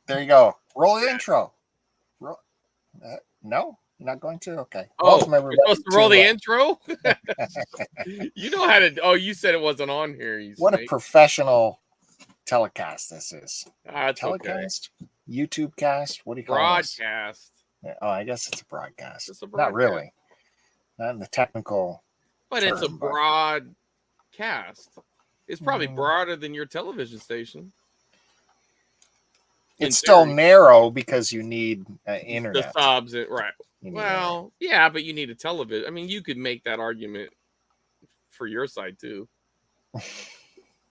There you go. Roll the intro. No, you're not going to? Okay. Welcome, everybody. You're supposed to roll the intro? You know how to... Oh, you said it wasn't on here. What a professional telecast this is. That's telecast? Okay. YouTube cast? What do you call broadcast? This? Oh, I guess it's a broadcast. It's a broadcast. Not really. Not in the technical But term, it's a broadcast. It's probably broader than your television station. It's still narrow because you need internet. The subs, right. Well, yeah, but you need a television. I mean, you could make that argument for your side, too.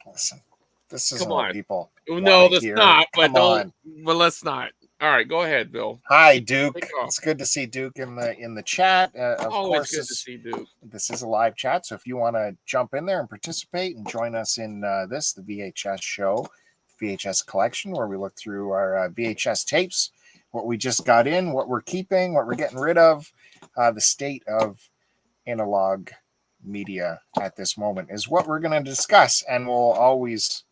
Listen, this is what people... No, that's not. But let's not. All right, go ahead, Bill. Hi, Duke. It's good to see Duke in the chat. Always good to see Duke. This is a live chat, so if you want to jump in there and participate and join us in the VHS show, VHS collection, where we look through our VHS tapes, what we just got in, what we're keeping, what we're getting rid of, the state of analog media at this moment is what we're going to discuss, and we'll always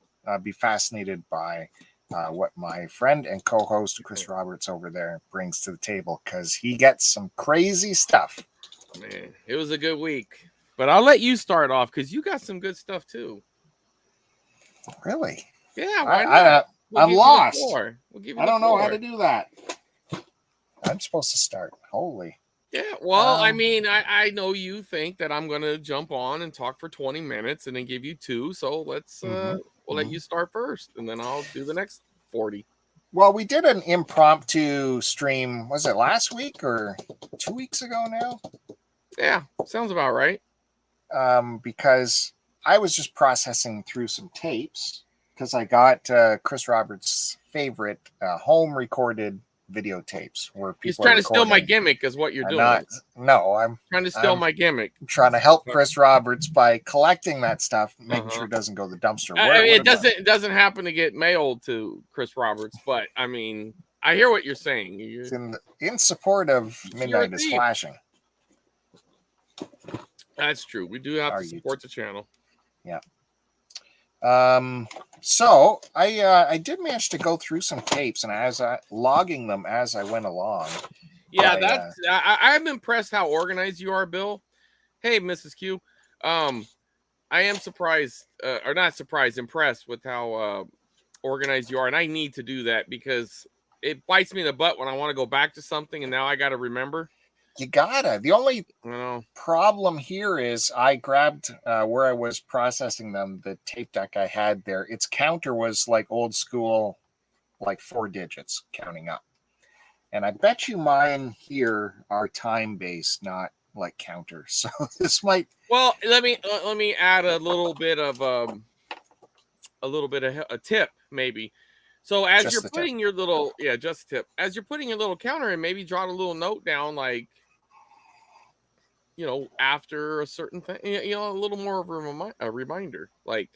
be fascinated by what my friend and co-host Chris Roberts over there brings to the table, because he gets some crazy stuff. Man, it was a good week, but I'll let you start off because you got some good stuff too. Really? Yeah, why not? I'm lost. I don't know how to do that. I'm supposed to start. Holy. Yeah, well, I mean, I know you think that I'm going to jump on and talk for 20 minutes and then give you 2. So let's we'll let you start first, and then I'll do the next 40. Well, we did an impromptu stream. Was it last week or 2 weeks ago now? Yeah, sounds about right. Because I was just processing through some tapes, because I got Chris Roberts' favorite home recorded videotapes where people... He's trying to steal my gimmick, is what you're doing. I'm trying to steal my gimmick. I'm trying to help Chris Roberts by collecting that stuff, making sure it doesn't go to the dumpster. It doesn't happen to get mailed to Chris Roberts, but I mean, I hear what you're saying. It's in support of Midnight is Flashing. That's true. We do have to support the channel. Yeah. So I did manage to go through some tapes, and as logging them as I went along. Yeah, I'm impressed how organized you are, Bill. Hey, Mrs. Q. I am surprised, or not surprised, impressed with how organized you are, and I need to do that because it bites me in the butt when I want to go back to something, and now I got to remember. You gotta. The only problem here is I grabbed where I was processing them, the tape deck I had there. Its counter was like old school, like 4 digits counting up. And I bet you mine here are time based, not like counters. So this might. Well, let me add a little bit of a tip maybe. So as just you're putting your little just a tip. As you're putting your little counter in, maybe jot a little note down, like, after a certain thing, a little more of a reminder, like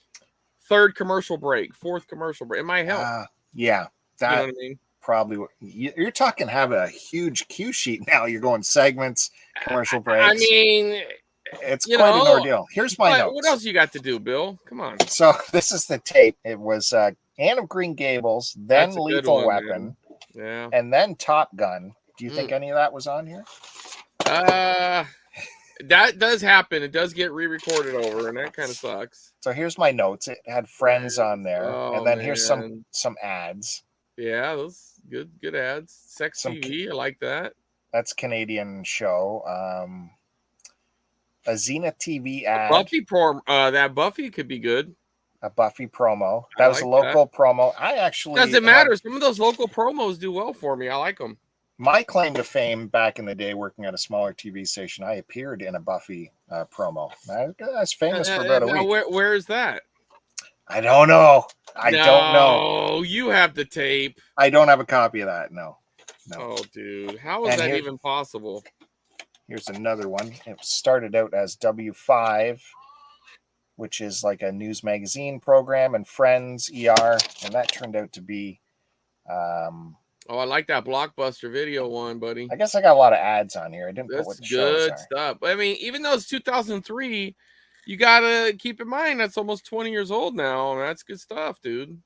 3rd commercial break, 4th commercial break. It might help. Yeah, that, you know what I mean? Probably. You're talking have a huge cue sheet now. You're going segments, commercial breaks. I mean, it's quite an ordeal. Here's my notes. What else you got to do, Bill? Come on. So this is the tape. It was Anne of Green Gables, then Lethal Weapon, and then Top Gun. Do you think any of that was on here? That does happen. It does get re-recorded over, and that kind of sucks. So here's my notes. It had Friends on there, and then here's some ads. Yeah, those good ads. Sex TV, I like that. That's Canadian show. A Zenith TV ad. That Buffy could be good. A Buffy promo. That was a local promo. I actually doesn't matter. Some of those local promos do well for me. I like them. My claim to fame back in the day, working at a smaller TV station, I appeared in a Buffy promo. I was famous for about a week. Where is that? I don't know. I don't know. Oh, you have the tape. I don't have a copy of that. No. Oh, dude. How is that even possible? Here's another one. It started out as W5, which is like a news magazine program, and Friends, ER, and that turned out to be... I like that Blockbuster Video one, buddy. I guess I got a lot of ads on here. I didn't put what the shows are. Good stuff. I mean, even though it's 2003, you got to keep in mind that's almost 20 years old now. That's good stuff, dude.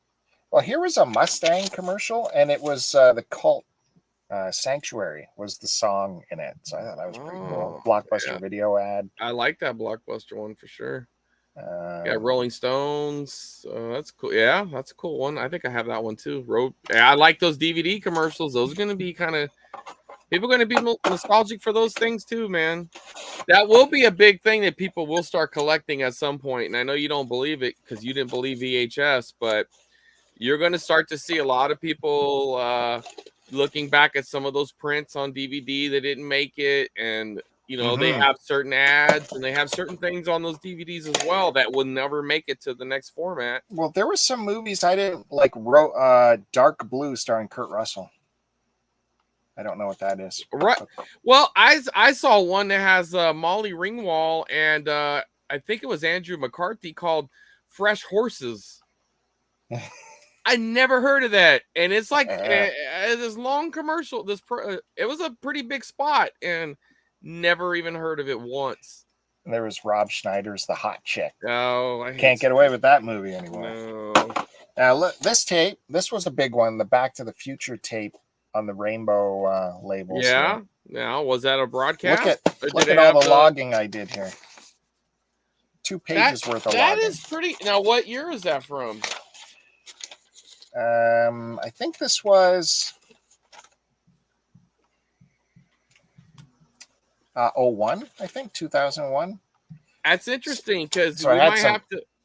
Well, here was a Mustang commercial, and it was the Cult Sanctuary was the song in it. So I thought that was pretty cool. Blockbuster video ad. I like that Blockbuster one for sure. Yeah, Um, Rolling Stones. That's cool. Yeah, that's a cool one. I think I have that one too. I like those DVD commercials. Those are going to be kind of people are going to be nostalgic for those things too, man. That will be a big thing that people will start collecting at some point. And I know you don't believe it because you didn't believe VHS, but you're going to start to see a lot of people looking back at some of those prints on DVD that didn't make it, and they have certain ads and they have certain things on those DVDs as well that will never make it to the next format. Well, there were some movies I didn't like. Dark Blue starring Kurt Russell. I don't know what that is. Right. Well, I saw one that has Molly Ringwald and I think it was Andrew McCarthy called Fresh Horses. I never heard of that, and it's like this long commercial. It was a pretty big spot, and never even heard of it once. There was Rob Schneider's The Hot Chick. Oh, I can't get away with that movie anymore. No. Now look, this tape. This was a big one. The Back to the Future tape on the rainbow labels. Yeah. Here. Now, was that a broadcast? Look at all the logging I did here. 2 pages worth of logging. That is pretty. Now, what year is that from? I think this was 01. I think 2001. That's interesting because so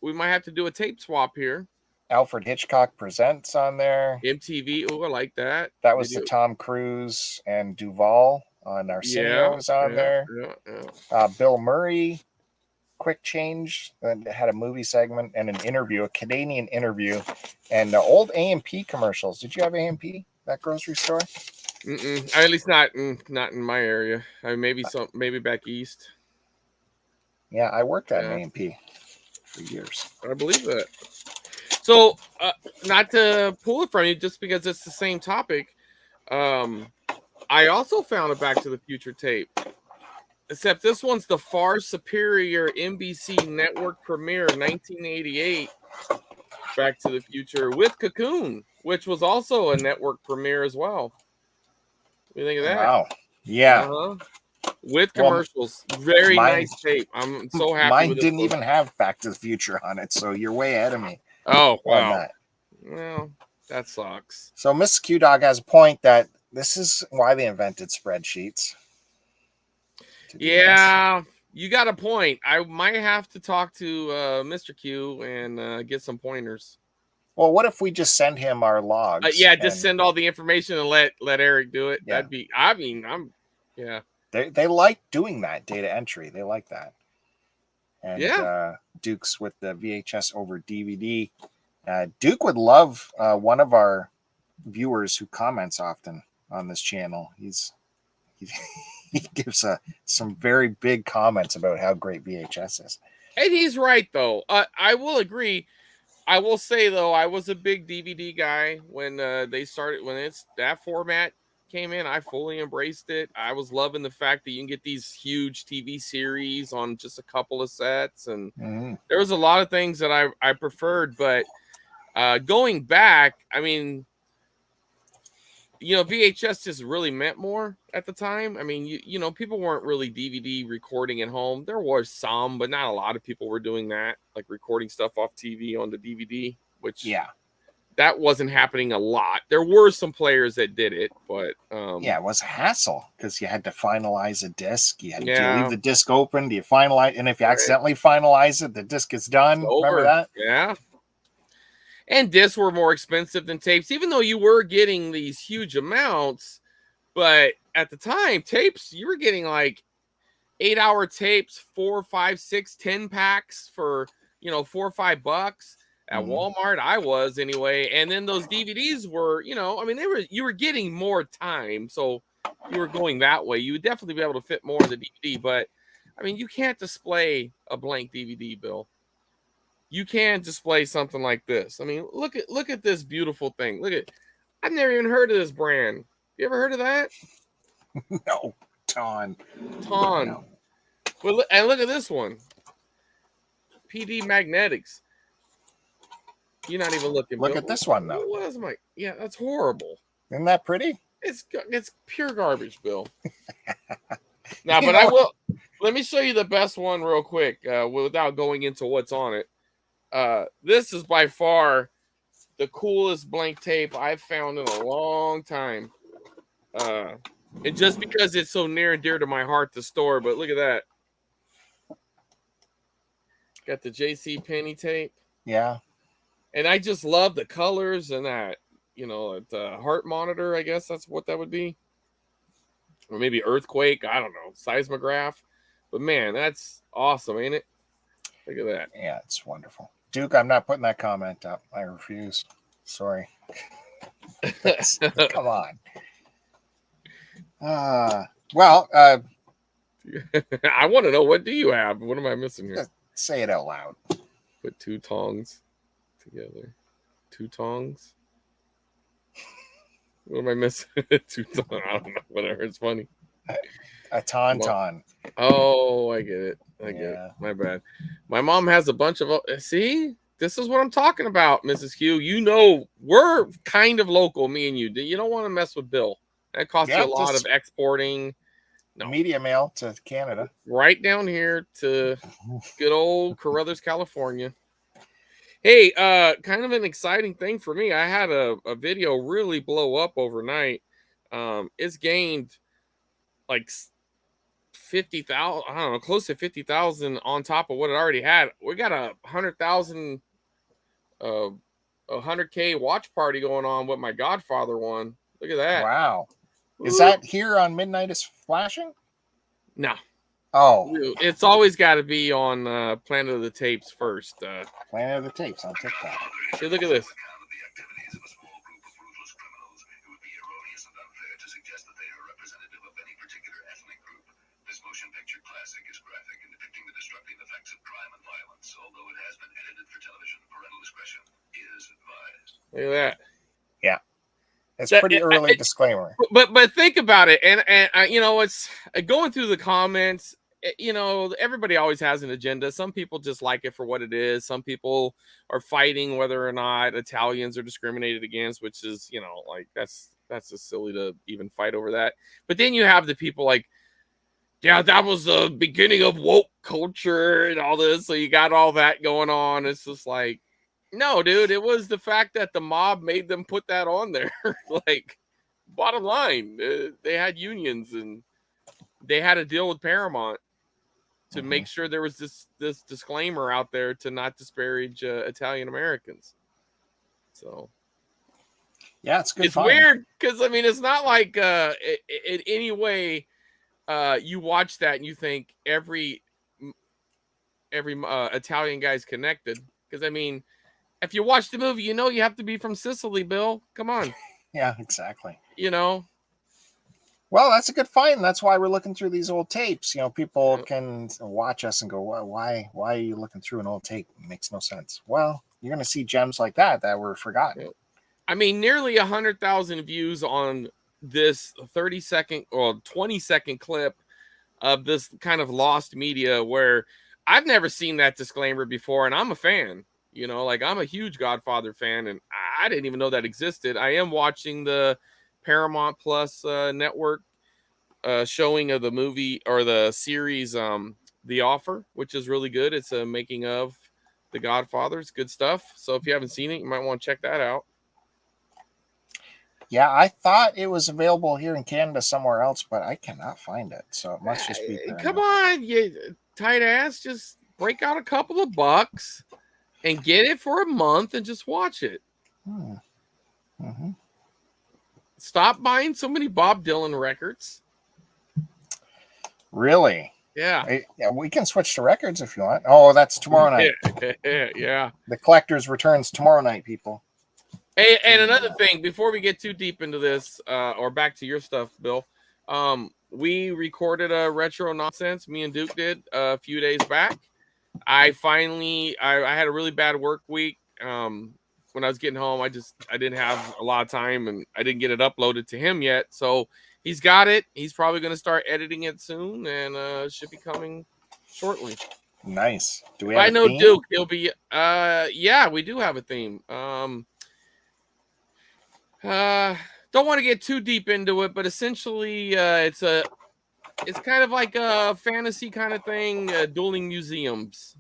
we might have to do a tape swap here. Alfred Hitchcock Presents on there. MTV. Oh, I like that. That was the Tom Cruise and Duvall on Arsenio's on there. Yeah. Bill Murray. Quick Change had a movie segment and an interview, a Canadian interview, and the old A&P commercials. Did you have A&P, that grocery store? At least not in my area. Maybe back east. Yeah, I worked at A&P for years. I believe that. So, not to pull it from you, just because it's the same topic. I also found a Back to the Future tape. Except this one's the far superior NBC network premiere 1988 Back to the Future with Cocoon, which was also a network premiere as well. What do you think of that? Wow. Yeah. With commercials. Very nice tape. I'm so happy mine with didn't even have Back to the Future on it, so you're way ahead of me. Oh, wow. Well, that sucks. So Miss Q Dog has a point that this is why they invented spreadsheets. Yeah, you got a point. I might have to talk to Mr. Q and get some pointers. Well, what if we just send him our logs? Just send all the information and let Eric do it. Yeah. They like doing that data entry. They like that. And Duke's with the VHS over DVD. Duke would love one of our viewers who comments often on this channel. He gives some very big comments about how great VHS is. And he's right, though. I will agree. I will say, though, I was a big DVD guy when they started. When that format came in, I fully embraced it. I was loving the fact that you can get these huge TV series on just a couple of sets. And there was a lot of things that I preferred. But going back, I mean, VHS just really meant more at the time. I mean, people weren't really DVD recording at home. There was some, but not a lot of people were doing that, like recording stuff off TV onto DVD, which that wasn't happening a lot. There were some players that did it, but it was a hassle because you had to finalize a disc. You had to leave the disc open. Do you finalize? And if you accidentally finalize it, the disc is done. Remember that? Yeah. And discs were more expensive than tapes, even though you were getting these huge amounts. But at the time, tapes, you were getting like 8-hour tapes, 4, 5, 6, 10 packs for, $4 or $5 at Walmart. I was anyway. And then those DVDs were, you were getting more time. So you were going that way. You would definitely be able to fit more in the DVD. But I mean, you can't display a blank DVD, Bill. You can display something like this. I mean, look at this beautiful thing. I've never even heard of this brand. You ever heard of that? No, Ton. No. Well, and look at this one. PD Magnetics. You're not even looking. Look Bill. at this one though. What is my? Yeah, that's horrible. Isn't that pretty? It's pure garbage, Bill. Now, but I will. Let me show you the best one real quick, without going into what's on it. This is by far the coolest blank tape I've found in a long time. And just because it's so near and dear to my heart to store, but look at that. Got the JC Penney tape. Yeah. And I just love the colors and that, the heart monitor, I guess that's what that would be. Or maybe earthquake, I don't know, seismograph. But man, that's awesome, ain't it? Look at that. Yeah, it's wonderful. Duke, I'm not putting that comment up. I refuse. Sorry. Come on. Well, I want to know, what do you have? What am I missing here? Say it out loud. Put two tongs together. Two tongs? What am I missing? Two tongs. I don't know. Whatever. It's funny. A tauntaun. Oh, I get it. I get it. My bad. My mom has a bunch of. See, this is what I'm talking about, Mrs. Q. We're kind of local, me and you. You don't want to mess with Bill. That costs you a lot of exporting. No. Media mail to Canada. Right down here to good old Carruthers, California. Hey, kind of an exciting thing for me. I had a video really blow up overnight. It's gained like 50,000, I don't know, close to 50,000 on top of what it already had. We got 100,000, 100K watch party going on with my Godfather one. Look at that. Wow. Is that here on Midnight is Flashing? No. Oh. It's always got to be on Planet of the Tapes first. Planet of the Tapes on TikTok. See, look at this. This motion picture classic is graphic and depicting the destructive effects of crime and violence. Although it has been edited for television, parental discretion is advised. Look at that. Yeah. It's pretty early disclaimer. But think about it. And it's going through the comments, everybody always has an agenda. Some people just like it for what it is. Some people are fighting whether or not Italians are discriminated against, which is, like that's just silly to even fight over that. But then you have the people like, yeah, that was the beginning of woke culture and all this. So you got all that going on. It's just like, no, dude, it was the fact that the mob made them put that on there. Like, bottom line, they had unions and they had to deal with Paramount to make sure there was this disclaimer out there to not disparage Italian Americans. So, yeah, it's good. It's weird because it's not like in any way you watch that and you think every Italian guy's connected. Because if you watch the movie, you have to be from Sicily, Bill. Come on. Yeah, exactly. Well, that's a good find. That's why we're looking through these old tapes. People can watch us and go, why are you looking through an old tape? It makes no sense. Well, you're going to see gems like that were forgotten. Nearly 100,000 views on this 30-second or 20-second clip of this kind of lost media where I've never seen that disclaimer before, and I'm a fan. I'm a huge Godfather fan, and I didn't even know that existed. I am watching the Paramount Plus network showing of the movie or the series The Offer, which is really good. It's a making of The Godfather. It's good stuff. So if you haven't seen it, you might want to check that out. Yeah, I thought it was available here in Canada somewhere else, but I cannot find it. So it must just be there. Come on, you tight ass. Just break out a couple of bucks and get it for a month and just watch it. Stop buying so many Bob Dylan records. Really? Yeah. We can switch to records if you want. Oh, that's tomorrow night. Yeah. The collector's returns tomorrow night, people. Hey, and another thing, before we get too deep into this, or back to your stuff, Bill, we recorded a retro nonsense. Me and Duke did a few days back. I had a really bad work week. When I was getting home, I didn't have a lot of time and I didn't get it uploaded to him yet. So he's got it. He's probably going to start editing it soon and should be coming shortly. Nice. Do we If have I a know theme? Duke, he'll be. Yeah, we do have a theme. Don't want to get too deep into it, but essentially, it's kind of like a fantasy kind of thing, dueling museums.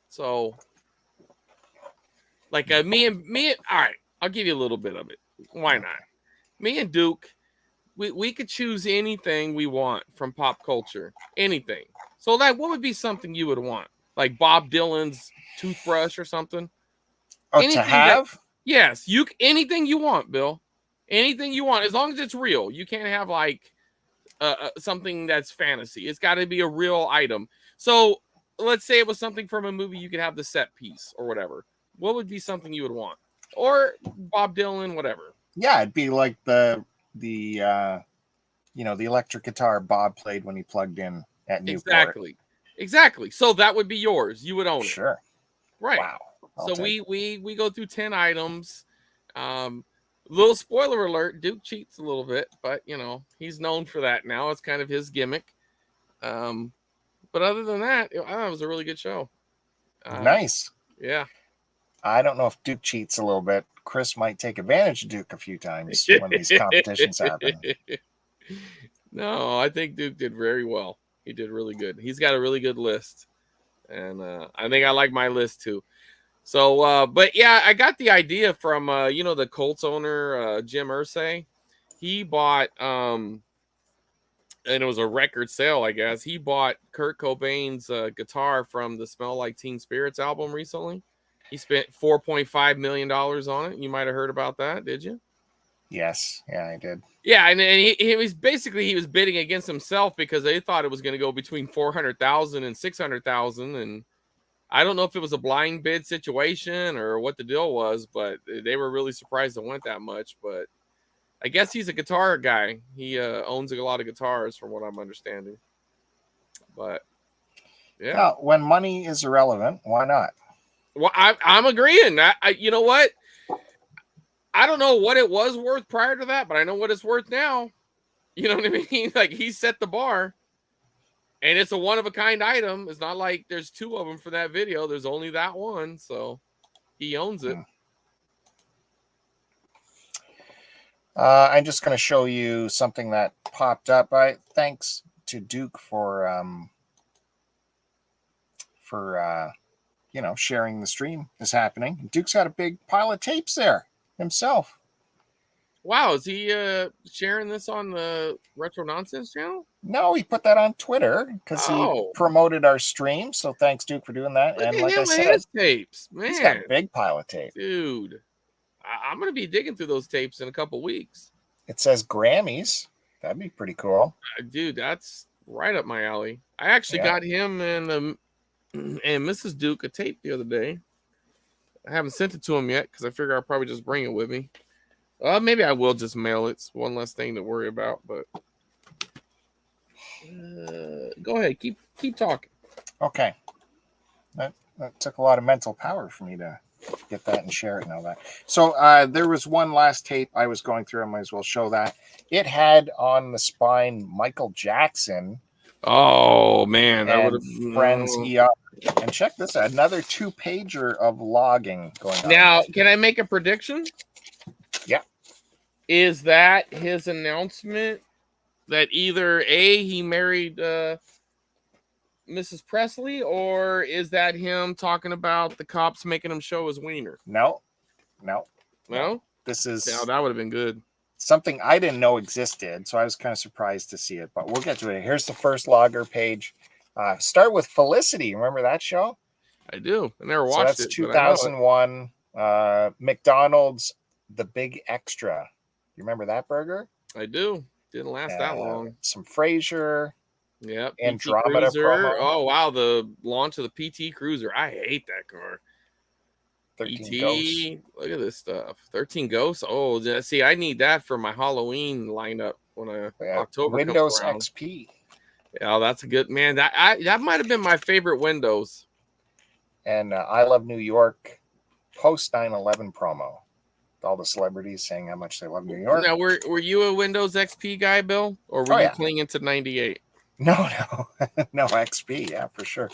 So, like me and all right, I'll give you a little bit of it. Why not? Me and Duke, we could choose anything we want from pop culture, anything. So, like, what would be something you would want? Like Bob Dylan's toothbrush or something? Oh, to Anything that, have? yes, anything you want, Bill. Anything you want, as long as it's real. You can't have like something that's fantasy. It's got to be a real item. So let's say it was something from a movie. You could have the set piece or whatever. What would be something you would want? Or Bob Dylan, whatever. Yeah, it'd be like the electric guitar Bob played when he plugged in at Newport. Exactly. So that would be yours. You would own it. Sure. Right. Wow. So we go through 10 items. Little spoiler alert, Duke cheats a little bit, but he's known for that now. It's kind of his gimmick. But other than that, I thought it was a really good show. Nice. Yeah. I don't know if Duke cheats a little bit. Chris might take advantage of Duke a few times when these competitions happen. No, I think Duke did very well. He did really good. He's got a really good list. And I think I like my list too. So, but yeah, I got the idea from, the Colts owner, Jim Irsay. He bought, and it was a record sale, I guess. He bought Kurt Cobain's guitar from the Smell Like Teen Spirits album recently. He spent $4.5 million on it. You might have heard about that, did you? Yes. Yeah, I did. Yeah, and he was bidding against himself because they thought it was going to go between 400,000 and 600,000, and I don't know if it was a blind bid situation or what the deal was, but they were really surprised it went that much. But I guess he's a guitar guy. He owns a lot of guitars, from what I'm understanding. But yeah, now, when money is irrelevant, why not? Well, I'm agreeing. You know what? I don't know what it was worth prior to that, but I know what it's worth now. You know what I mean? Like, he set the bar. And it's a one-of-a-kind item. It's not like there's two of them for that video. There's only that one, so he owns it. I'm just going to show you something that popped up. Thanks to Duke for sharing the stream is happening. Duke's got a big pile of tapes there himself. Wow, is he sharing this on the Retro Nonsense channel? No, he put that on Twitter because he promoted our stream. So thanks, Duke, for doing that. Look and at like him I with said, his tapes, man. He's got a big pile of tape, dude. I'm gonna be digging through those tapes in a couple weeks. It says Grammys. That'd be pretty cool, dude. That's right up my alley. I actually got him and Mrs. Duke a tape the other day. I haven't sent it to him yet because I figure I'll probably just bring it with me. Maybe I will just mail it. It's one less thing to worry about. But go ahead, keep talking. Okay, that took a lot of mental power for me to get that and share it and all that. So there was one last tape I was going through. I might as well show that. It had on the spine Michael Jackson. Oh man, that would have Friends ER. And check this out, another 2-pager of logging going on. Now, can I make a prediction? Yeah. Is that his announcement that either A, he married Mrs. Presley, or is that him talking about the cops making him show his wiener? No. This is... Now, that would have been good. Something I didn't know existed, so I was kind of surprised to see it, but we'll get to it. Here's the first logger page. Start with Felicity. Remember that show? I do. I never watched it. That's 2001. McDonald's The Big Extra. You remember that burger? I do. Didn't last that long. Some Frasier. Yep. Andromeda promo. Oh, wow. The launch of the PT Cruiser. I hate that car. 13 Ghosts. Look at this stuff. 13 Ghosts. Oh, see, I need that for my Halloween lineup when October Windows comes around. XP. Yeah, that's a good, man. That might have been my favorite Windows. And I Love New York post 9/11 promo. All the celebrities saying how much they love New York. Now, were you a Windows XP guy, Bill, or were you clinging to 98? No, XP, yeah, for sure.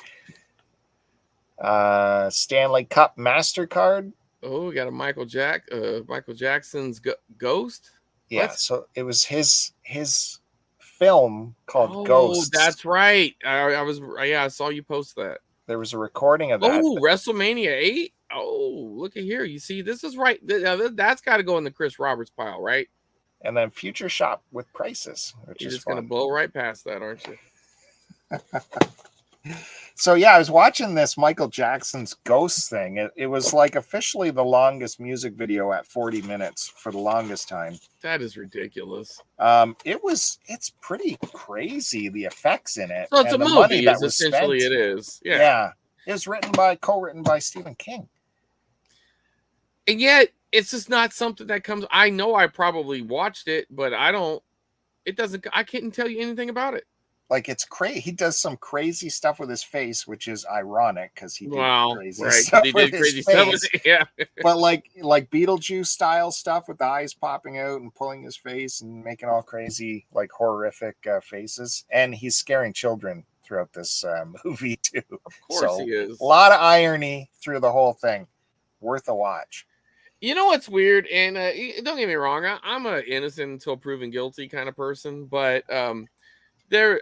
Stanley Cup MasterCard. Oh, we got a Michael Jackson's Ghost. Yeah, What? so it was his film called Oh, Ghosts. that's right. I saw you post that. There was a recording of that. Oh, WrestleMania 8. Oh, look at here. You see, this is right. That's got to go in the Chris Roberts pile, right? And then Future Shop with prices, which You're is just gonna fun. blow right past that, aren't you? So yeah, I was watching this Michael Jackson's Ghosts thing. It was like officially the longest music video at 40 minutes for the longest time. That is ridiculous. It's pretty crazy, the effects in it. So it's and a the movie, money that is was essentially spent. it is. Yeah. Yeah. It was co-written by Stephen King. And yet it's just not something that comes. I know I probably watched it, but I can't tell you anything about it. Like, it's crazy. He does some crazy stuff with his face, which is ironic because he did crazy right. stuff He with did his crazy face. stuff with it, yeah. But like Beetlejuice style stuff with the eyes popping out and pulling his face and making all crazy, like horrific faces. And he's scaring children throughout this movie too. Of course he is. A lot of irony through the whole thing. Worth a watch. You know what's weird? And don't get me wrong, I'm an innocent until proven guilty kind of person, but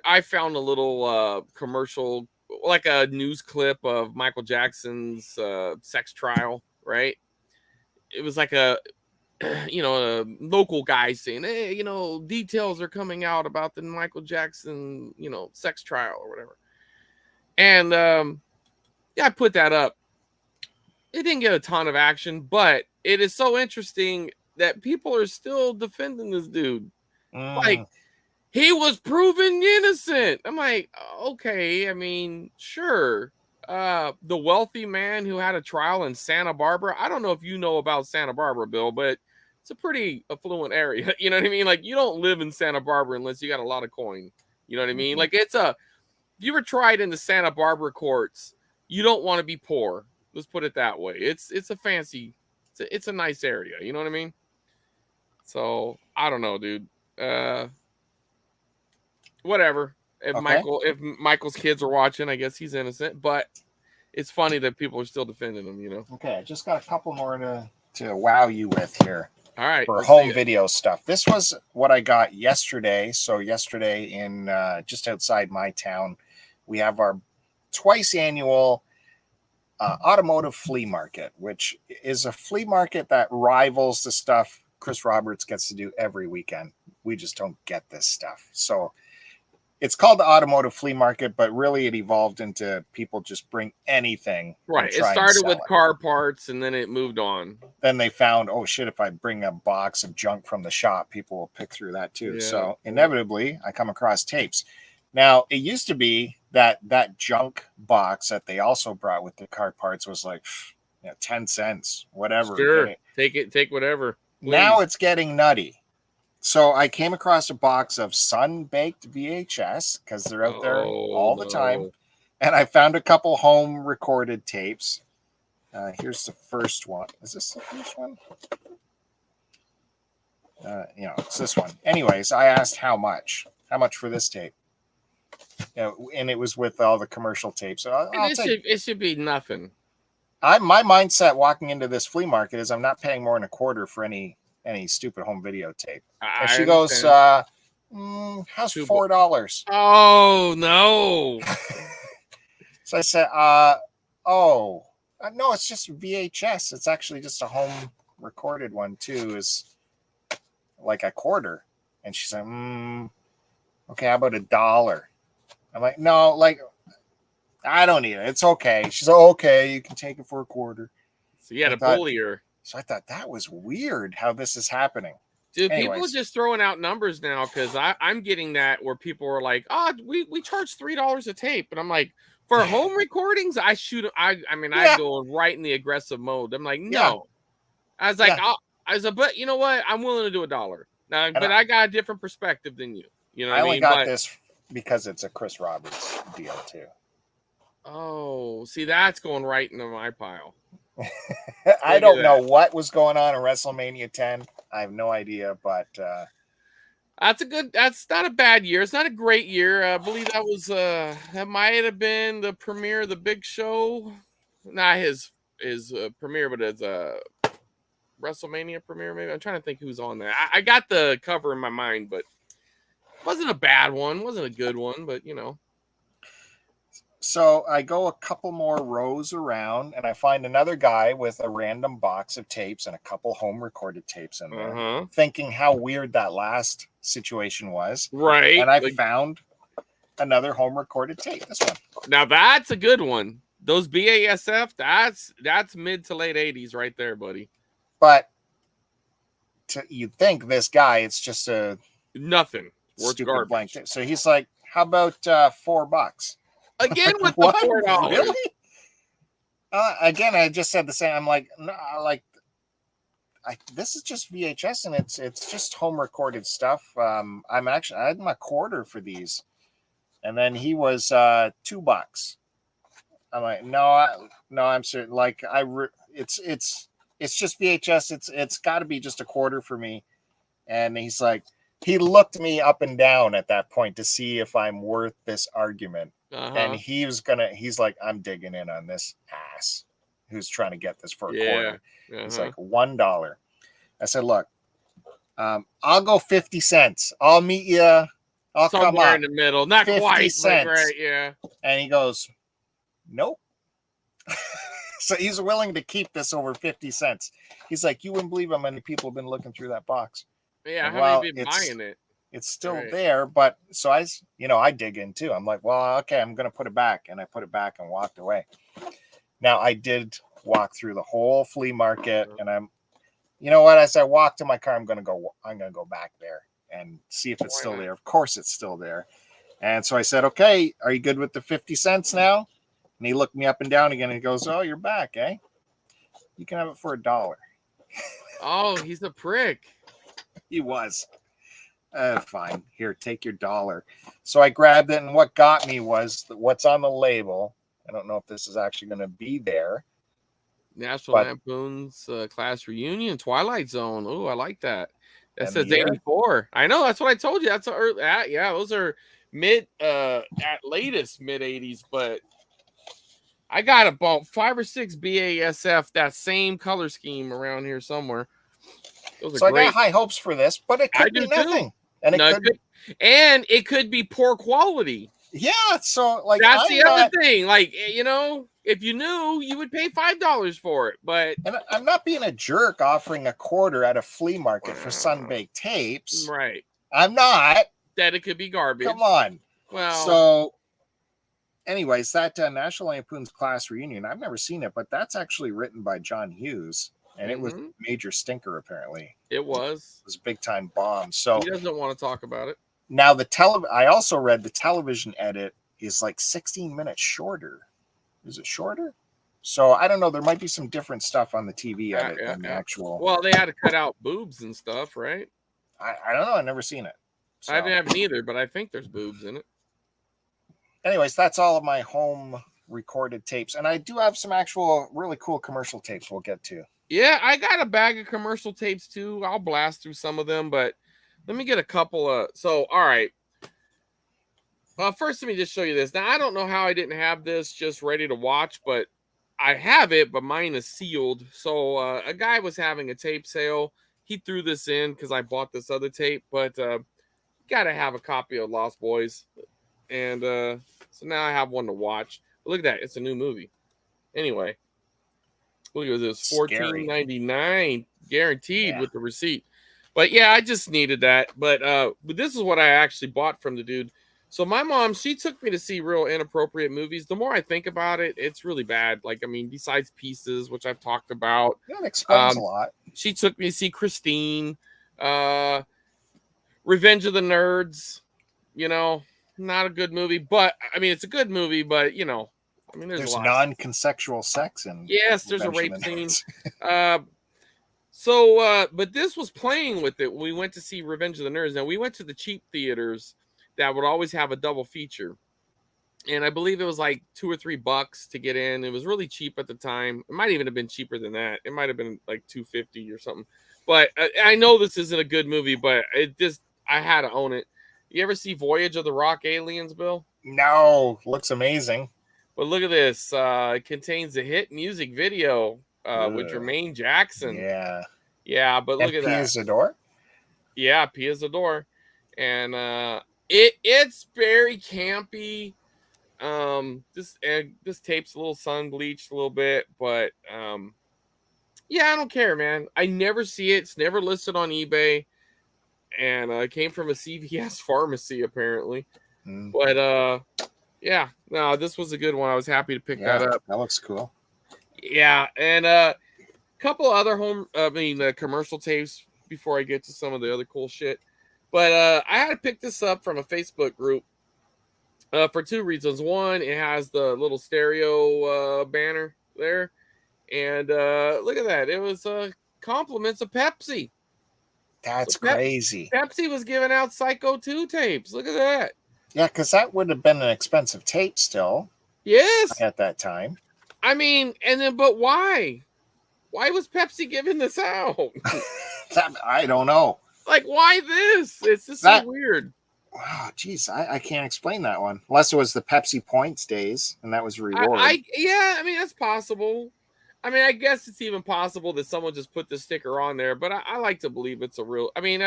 I found a little commercial, like a news clip of Michael Jackson's sex trial, right? It was like a local guy saying, hey, details are coming out about the Michael Jackson, sex trial or whatever. And I put that up. It didn't get a ton of action, but it is so interesting that people are still defending this dude. Like, he was proven innocent. I'm like, okay, I mean, sure. The wealthy man who had a trial in Santa Barbara. I don't know if you know about Santa Barbara, Bill, but it's a pretty affluent area. You know what I mean? Like, you don't live in Santa Barbara unless you got a lot of coin. You know what I mean? Like, if you were tried in the Santa Barbara courts, you don't want to be poor. Let's put it that way. It's a fancy, it's a nice area. You know what I mean? So I don't know, dude. Whatever. If Michael's kids are watching, I guess he's innocent. But it's funny that people are still defending him. Okay, I just got a couple more to wow you with here. All right. For home video stuff. This was what I got yesterday. So yesterday in just outside my town, we have our twice annual automotive flea market, which is a flea market that rivals the stuff Chris Roberts gets to do every weekend. We just don't get this stuff. So it's called the automotive flea market, but really it evolved into people just bring anything. Right. It started with car parts and then it moved on. Then they found, oh shit, if I bring a box of junk from the shop, people will pick through that too. Yeah. So inevitably I come across tapes. Now, it used to be that junk box that they also brought with the car parts was like 10 cents, whatever. Sure. Take whatever. Please. Now it's getting nutty. So I came across a box of sun-baked VHS because they're out there all the time. And I found a couple home recorded tapes. Here's the first one. Is this the first one? It's this one. Anyways, I asked how much for this tape. And it was with all the commercial tapes. So it should be nothing. My mindset walking into this flea market is I'm not paying more than $1 for any stupid home video tape. And she goes, how's $4? Oh no. So I said, no, it's just VHS. It's actually just a home recorded one too, is like $0.25. And she said, okay, how about $1? I'm like, no, like, I don't need it. It's okay. She's like, okay, you can take it for $0.25. So you had to bully her. So I thought that was weird how this is happening. Dude, people are just throwing out numbers now because I'm getting that where people are like, we charge $3 a tape. And I'm like, for home recordings, I go right in the aggressive mode. I'm like, no. Yeah. I was like, but you know what? I'm willing to do $1. Now, but I got a different perspective than you. You know what I mean? I only got this because it's a Chris Roberts deal too. Oh, see, that's going right into my pile. I don't know what was going on in WrestleMania 10. I have no idea, but that's not a bad year. It's not a great year. I believe that might have been the premiere of the Big Show. not his premiere, but his WrestleMania premiere. Maybe I'm trying to think who's on there. I got the cover in my mind, but it wasn't a bad one. Wasn't a good one, but you know. So I go a couple more rows around, and I find another guy with a random box of tapes and a couple home recorded tapes in there, thinking how weird that last situation was. Right. And I found another home recorded tape. This one. Now that's a good one. Those BASF, that's mid to late 80s right there, buddy. But you'd think this guy, it's just a nothing stupid blank tape. So he's like, "How about $4?" Again with the $4. Really? Again, I just said the same. I'm like, no, this is just VHS, and it's just home recorded stuff. I had my quarter for these, and then he was $2. I'm like, no, I'm certain. Like it's just VHS. It's got to be just a quarter for me. And he's like, he looked me up and down at that point to see if I'm worth this argument. And he's like, I'm digging in on this ass who's trying to get this for a quarter. He's like, $1. I said, look, I'll go 50 cents. I'll meet you. I'll somewhere come up in the middle. Not 50 quite, cents. But right, yeah. And he goes, nope. So he's willing to keep this over 50 cents. He's like, you wouldn't believe how many people have been looking through that box. Yeah, how many people buying it? It's still there, but so I dig in too. I'm like, well, okay, I'm gonna put it back, and I put it back and walked away. Now I did walk through the whole flea market, and I'm, you know what? As I walk to my car, I'm gonna go back there and see if it's still there. Of course, it's still there. And so I said, okay, are you good with the 50 cents now? And he looked me up and down again, and he goes, oh, you're back, eh? You can have it for $1. Oh, he's a prick. He was. Fine. Here, take your $1. So I grabbed it, and what got me was what's on the label. I don't know if this is actually going to be there. National Lampoon's Class Reunion, Twilight Zone. Oh, I like that. That says 84. I know. That's what I told you. That's early. Yeah, those are at latest mid 80s. But I got about 5 or 6 BASF that same color scheme around here somewhere. So I got high hopes for this, but it could be nothing. Too. And it could be poor quality. Yeah, so like that's the other thing. Like, you know, if you knew, you would pay $5 for it. But I'm not being a jerk offering a quarter at a flea market for sun-baked tapes. Right. I'm not. That it could be garbage. Come on. Well, so anyways, that National Lampoon's Class Reunion, I've never seen it, but that's actually written by John Hughes. And it was a major stinker, apparently. It was. It was a big-time bomb. So he doesn't want to talk about it. Now, I also read the television edit is like 16 minutes shorter. Is it shorter? So I don't know. There might be some different stuff on the TV edit than the actual. Well, they had to cut out boobs and stuff, right? I don't know. I've never seen it. So. I haven't either, but I think there's boobs in it. Anyways, that's all of my home recorded tapes. And I do have some actual really cool commercial tapes we'll get to. Yeah, I got a bag of commercial tapes too. I'll blast through some of them, but let me get a couple of. So, all right. Well, first, let me just show you this. Now, I don't know how I didn't have this just ready to watch, but I have it, but mine is sealed. So, a guy was having a tape sale. He threw this in because I bought this other tape, but got to have a copy of Lost Boys. And so now I have one to watch. But look at that. It's a new movie. Anyway. Look at this, $14.99 guaranteed with the receipt. But yeah, I just needed that. But this is what I actually bought from the dude. So my mom, she took me to see real inappropriate movies. The more I think about it, it's really bad. Like, I mean, besides Pieces, which I've talked about. That explains a lot. She took me to see Christine, Revenge of the Nerds. You know, not a good movie. But, I mean, it's a good movie, but, you know. I mean, there's non-consensual sex and yes, there's a rape scene. But this was playing with it when we went to see Revenge of the Nerds. Now we went to the cheap theaters that would always have a double feature, and I believe it was like $2 or $3 to get in. It was really cheap at the time. It might even have been cheaper than that. It might have been like $2.50 or something. But I know this isn't a good movie, but I had to own it. You ever see Voyage of the Rock Aliens, Bill? No, looks amazing. But look at this. It contains a hit music video with Jermaine Jackson. Yeah. Yeah, but look at that. Isadore? Yeah, Pia Zador. And it's very campy. This tape's a little sun bleached a little bit, but yeah, I don't care, man. I never see it. It's never listed on eBay. And it came from a CVS pharmacy, apparently. But yeah, no, this was a good one. I was happy to pick that up. That looks cool. Yeah, and couple other commercial tapes before I get to some of the other cool shit. But I had to pick this up from a Facebook group for two reasons. One, it has the little stereo banner there, and look at that. It was compliments of Pepsi. That's crazy. Pepsi was giving out Psycho 2 tapes. Look at that. Yeah, because that would have been an expensive tape still. Yes. At that time. I mean, but why? Why was Pepsi giving this out? I don't know. Like, why this? It's just so weird. Wow, geez, I can't explain that one. Unless it was the Pepsi Points days, and that was reward. Yeah, I mean, that's possible. I mean, I guess it's even possible that someone just put the sticker on there, but I like to believe it's a real... I mean,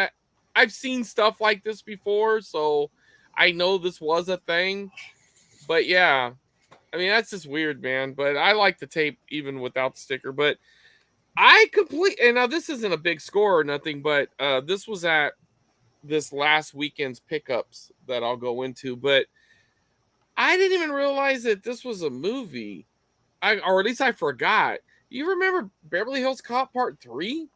I've seen stuff like this before, so I know this was a thing. But yeah, I mean, that's just weird, man. But I like the tape even without the sticker. But and now this isn't a big score or nothing, but this was at this last weekend's pickups that I'll go into. But I didn't even realize that this was a movie. Or at least I forgot. You remember Beverly Hills Cop Part 3?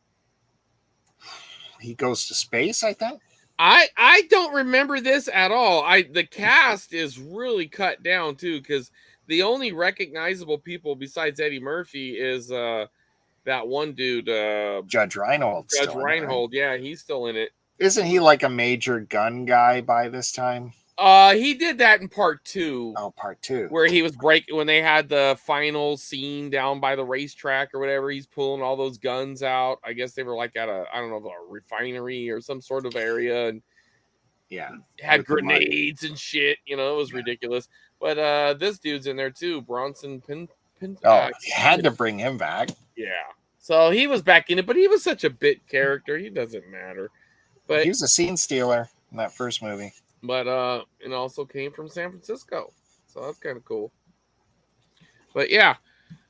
He goes to space, I think. I don't remember this at all. The cast is really cut down too, because the only recognizable people besides Eddie Murphy is that one dude, Judge Reinhold. Judge Reinhold, right? Yeah, he's still in it. Isn't he like a major gun guy by this time? He did that in Part 2. Oh, Part 2. Where he was when they had the final scene down by the racetrack or whatever, he's pulling all those guns out. I guess they were like at a refinery or some sort of area, and had grenades and shit. You know, it was ridiculous. But this dude's in there too, Bronson Pin. You had to bring him back. Yeah. So he was back in it, but he was such a bit character. He doesn't matter. But he was a scene stealer in that first movie. But it also came from San Francisco, so that's kind of cool. But yeah,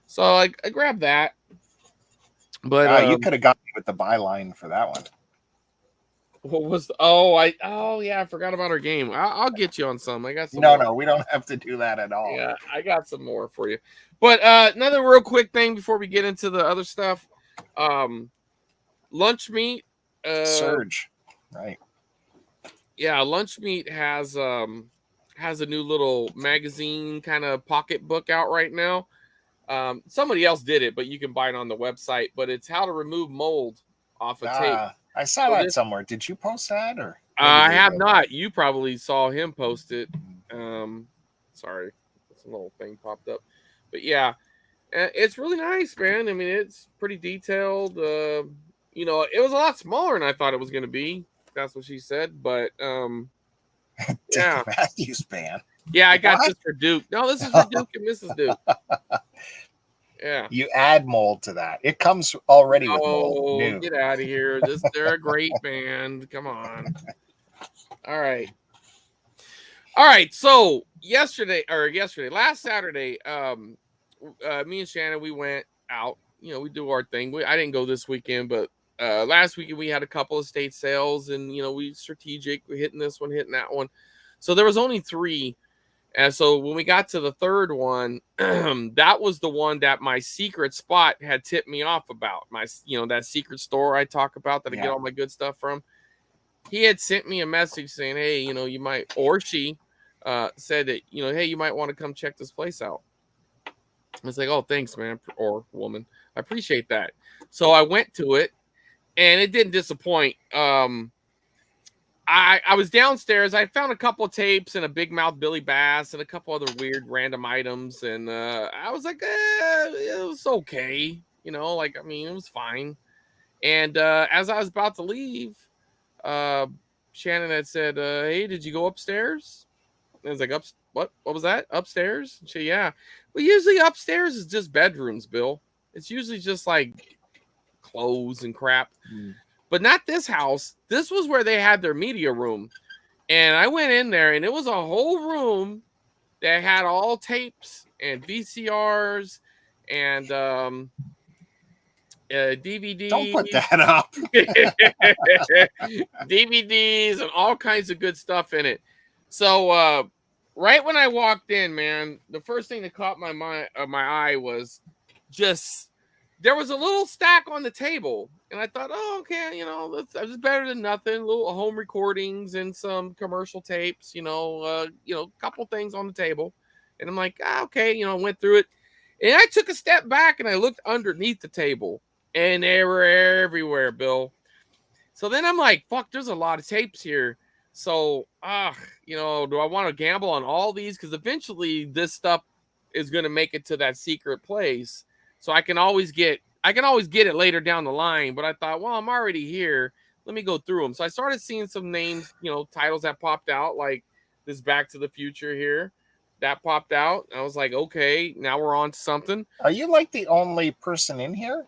so I grabbed that. But you could have got me with the byline for that one. What was? I forgot about our game. I'll get you on some. I got some. No, we don't have to do that at all. Yeah, I got some more for you. But another real quick thing before we get into the other stuff. Lunch Meat. Surge, right? Yeah, Lunch Meat has a new little magazine kind of pocket book out right now. Somebody else did it, but you can buy it on the website. But it's how to remove mold off a tape. I saw that somewhere. Did you post that or? I have not. You probably saw him post it. Sorry, this little thing popped up. But yeah, it's really nice, man. I mean, it's pretty detailed. It was a lot smaller than I thought it was going to be. That's what she said. But yeah, Matthews band. Yeah, I got this for Duke. No, this is for Duke and Mrs. Duke. Yeah. You add mold to that. It comes already with mold. Oh, get out of here. They're a great band. Come on. All right. So last Saturday, me and Shannon, we went out. We do our thing. I didn't go this weekend, but last weekend we had a couple of estate sales, and we strategic. We're hitting this one, hitting that one. So there was only 3. And so when we got to the third one, that was the one that my secret spot had tipped me off about. That secret store I talk about that I get all my good stuff from. He had sent me a message saying, hey, you might, or she said that, hey, you might want to come check this place out. I was like, oh, thanks, man, or woman. I appreciate that. So I went to it, and it didn't disappoint. I was downstairs. I found a couple of tapes and a Big Mouth Billy Bass and a couple other weird random items. And I was like, it was okay. It was fine. And as I was about to leave, Shannon had said, hey, did you go upstairs? I was like, what was that? Upstairs? Yeah. Well, usually upstairs is just bedrooms, Bill. It's usually just like clothes and crap. But not this house. This was where they had their media room. And I went in there, and it was a whole room that had all tapes and VCRs and DVDs. Don't put that up. DVDs and all kinds of good stuff in it. So right when I walked in, man, the first thing that caught my eye was just there was a little stack on the table, and I thought, oh, okay, that's better than nothing. Little home recordings and some commercial tapes, a couple things on the table, and I'm like, okay, went through it, and I took a step back and I looked underneath the table, and they were everywhere, Bill. So then I'm like, fuck, there's a lot of tapes here. So, do I want to gamble on all these? Because eventually this stuff is going to make it to that secret place. So I can always get it later down the line. But I thought, well, I'm already here. Let me go through them. So I started seeing some names, titles that popped out, like this Back to the Future here. That popped out. I was like, okay, now we're on to something. Are you like the only person in here?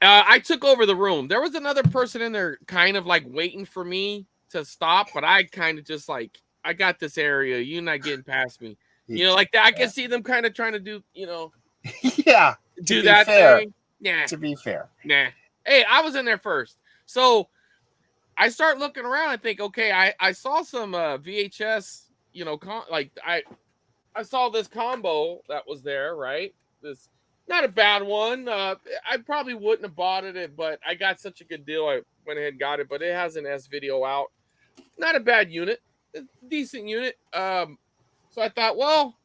I took over the room. There was another person in there kind of like waiting for me to stop, but I kind of just like, I got this area. You're not getting past me. Like that. I can see them kind of trying to do, yeah. Do that thing. Yeah. To be fair. Nah. Hey, I was in there first. So I start looking around. I think, okay, I saw some VHS, I saw this combo that was there, right? This. Not a bad one. I probably wouldn't have bought it, but I got such a good deal. I went ahead and got it, but it has an S video out. Not a bad unit. A decent unit. So I thought, well,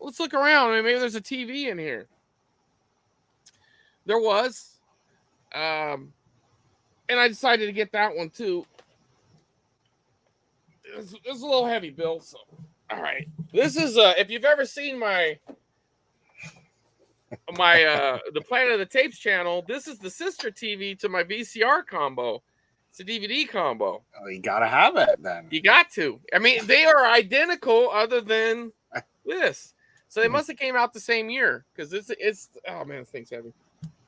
let's look around. I mean, maybe there's a TV in here. There was. And I decided to get that one, too. It's a little heavy, Bill. So, all right. This is, if you've ever seen my the Planet of the Tapes channel, this is the sister TV to my VCR combo. It's a DVD combo. Oh, you gotta have it then. You got to. I mean, they are identical other than this. So they must have came out the same year because it's oh man, this thing's heavy.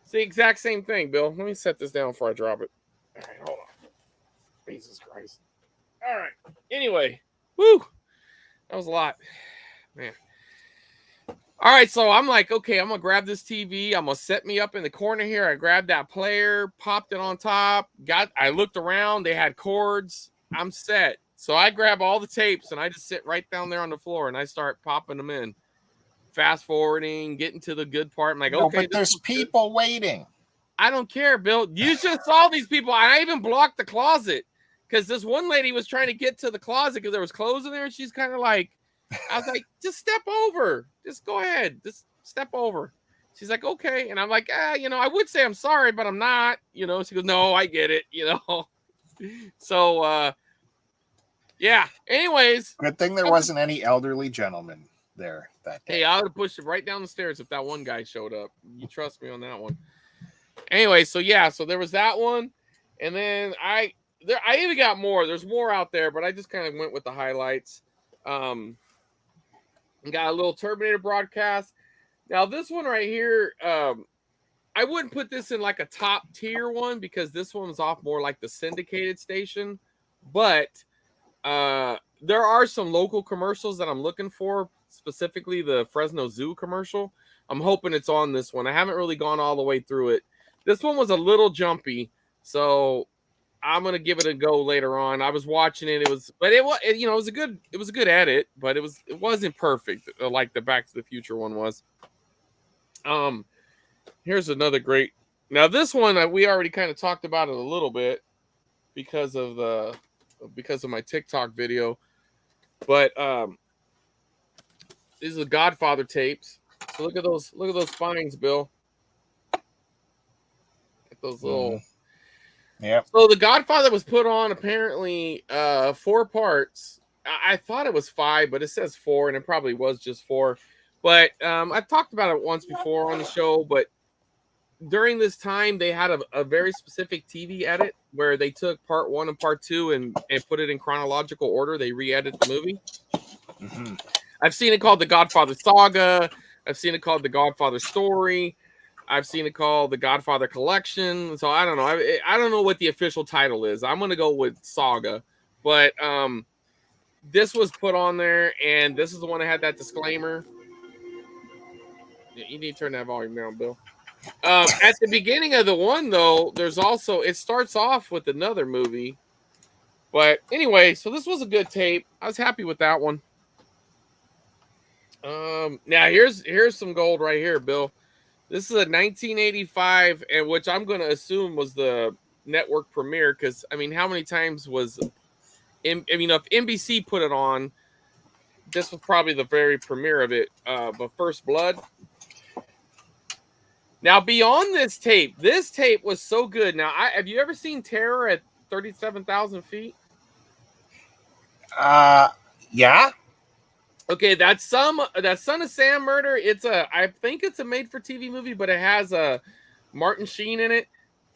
It's the exact same thing, Bill. Let me set this down before I drop it. All right, hold on. Jesus Christ. All right. Anyway, woo. That was a lot. Man. All right, so I'm like, okay, I'm going to grab this TV. I'm going to set me up in the corner here. I grabbed that player, popped it on top. I looked around. They had cords. I'm set. So I grab all the tapes, and I just sit right down there on the floor, and I start popping them in. Fast forwarding, getting to the good part. I'm like, okay. But there's people waiting. I don't care, Bill. You just saw these people. I even blocked the closet because this one lady was trying to get to the closet because there was clothes in there, and she's kind of like, I was like, just step over. Just go ahead. Just step over. She's like, okay. And I'm like, I would say I'm sorry, but I'm not. She goes, no, I get it. So, yeah. Anyways. Good thing there wasn't any elderly gentleman there that day. Hey, I would have pushed it right down the stairs if that one guy showed up. You trust me on that one. Anyway, so yeah. So there was that one. And then I even got more. There's more out there, but I just kind of went with the highlights. Got a little Terminator broadcast. Now this one right here, I wouldn't put this in like a top tier one because this one's off more like the syndicated station. But there are some local commercials that I'm looking for, specifically the Fresno Zoo commercial. I'm hoping it's on this one. I haven't really gone all the way through it. This one was a little jumpy, so I'm gonna give it a go later on. I was watching it. It was a good edit, but it wasn't perfect like the Back to the Future one was. Here's another great. Now this one we already kind of talked about it a little bit because of my TikTok video, but these are the Godfather tapes. So look at those spines, Bill. Get those little. Yeah. So the Godfather was put on apparently 4 parts. I thought it was 5, but it says 4, and it probably was just 4. But I've talked about it once before on the show. But during this time, they had a very specific TV edit where they took part 1 and part 2 and put it in chronological order. They re-edited the movie. Mm-hmm. I've seen it called The Godfather Saga. I've seen it called The Godfather Story. I've seen it called The Godfather Collection. So I don't know. I don't know what the official title is. I'm going to go with Saga. But this was put on there, and this is the one that had that disclaimer. You need to turn that volume down, Bill. At the beginning of the one, though, there's also, it starts off with another movie. But anyway, so this was a good tape. I was happy with that one. Now here's some gold right here, Bill. This is a 1985, and which I'm going to assume was the network premiere, because I mean, how many times was, if NBC put it on, this was probably the very premiere of it. But First Blood. Now, beyond this tape was so good. Now, have you ever seen Terror at 37,000 feet? Yeah. Okay, that Son of Sam murder. I think it's a made-for-TV movie, but it has a Martin Sheen in it.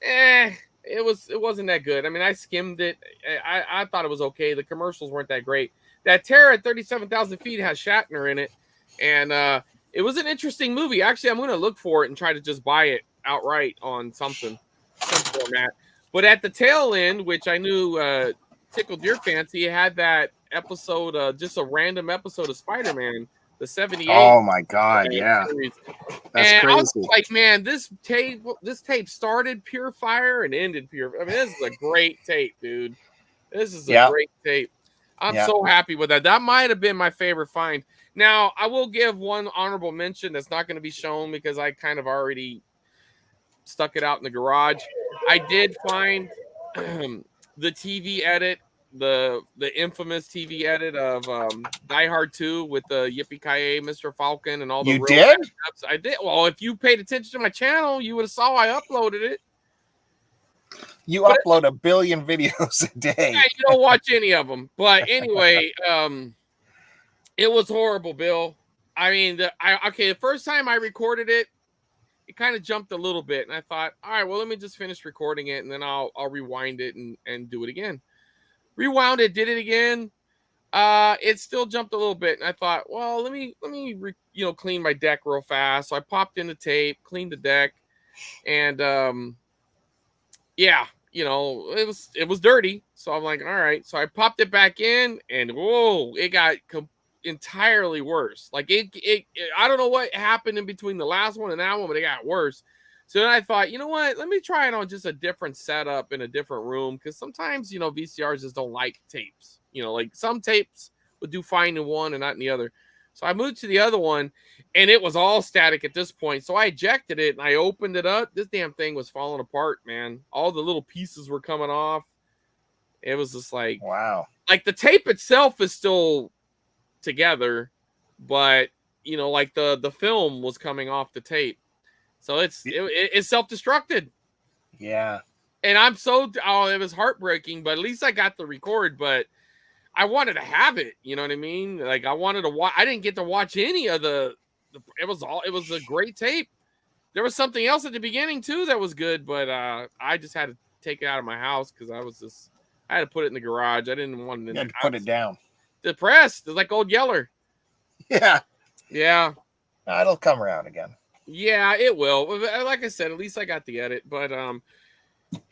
It wasn't that good. I mean, I skimmed it. I thought it was okay. The commercials weren't that great. That Terror at 37,000 feet has Shatner in it, and it was an interesting movie. Actually, I'm going to look for it and try to just buy it outright on some format. But at the tail end, which I knew tickled your fancy, it had that episode, just a random episode of Spider-Man, the 78. Oh my God, yeah. Series. That's and crazy. I was like, man, this tape started pure fire and ended pure. I mean, this is a great tape, dude. This is a great tape. I'm so happy with that. That might have been my favorite find. Now, I will give one honorable mention that's not going to be shown because I kind of already stuck it out in the garage. I did find the TV edit, the infamous TV edit of Die Hard 2 with the Yippee-Ki-Yay, Mr. Falcon, and all the You did? backups. I did. Well, if you paid attention to my channel, you would have saw I uploaded it. You upload 1 billion videos a day. Yeah, you don't watch any of them. But anyway, it was horrible, Bill. I mean, the first time I recorded it, it kind of jumped a little bit, and I thought, all right, well, let me just finish recording it, and then I'll rewind it and do it again. Rewound it, did it again. It still jumped a little bit, and I thought, well, let me clean my deck real fast. So I popped in the tape, cleaned the deck, and it was dirty. So I'm like, all right. So I popped it back in, and whoa, it got entirely worse. Like it I don't know what happened in between the last one and that one, but it got worse. So then I thought, you know what? Let me try it on just a different setup in a different room, because sometimes VCRs just don't like tapes. Like some tapes would do fine in one and not in the other. So I moved to the other one, and it was all static at this point. So I ejected it and I opened it up. This damn thing was falling apart, man. All the little pieces were coming off. It was just like, wow. Like the tape itself is still together, but like the film was coming off the tape. So it's self-destructed. Yeah. And it was heartbreaking, but at least I got to record, but I wanted to have it, you know what I mean? Like I wanted to watch. I didn't get to watch any of it was a great tape. There was something else at the beginning too that was good, but I just had to take it out of my house because I had to put it in the garage. I didn't want to put it down. Depressed. It's like old Yeller. Yeah. Yeah. It'll come around again. Yeah, it will. Like I said, at least I got the edit. But I'm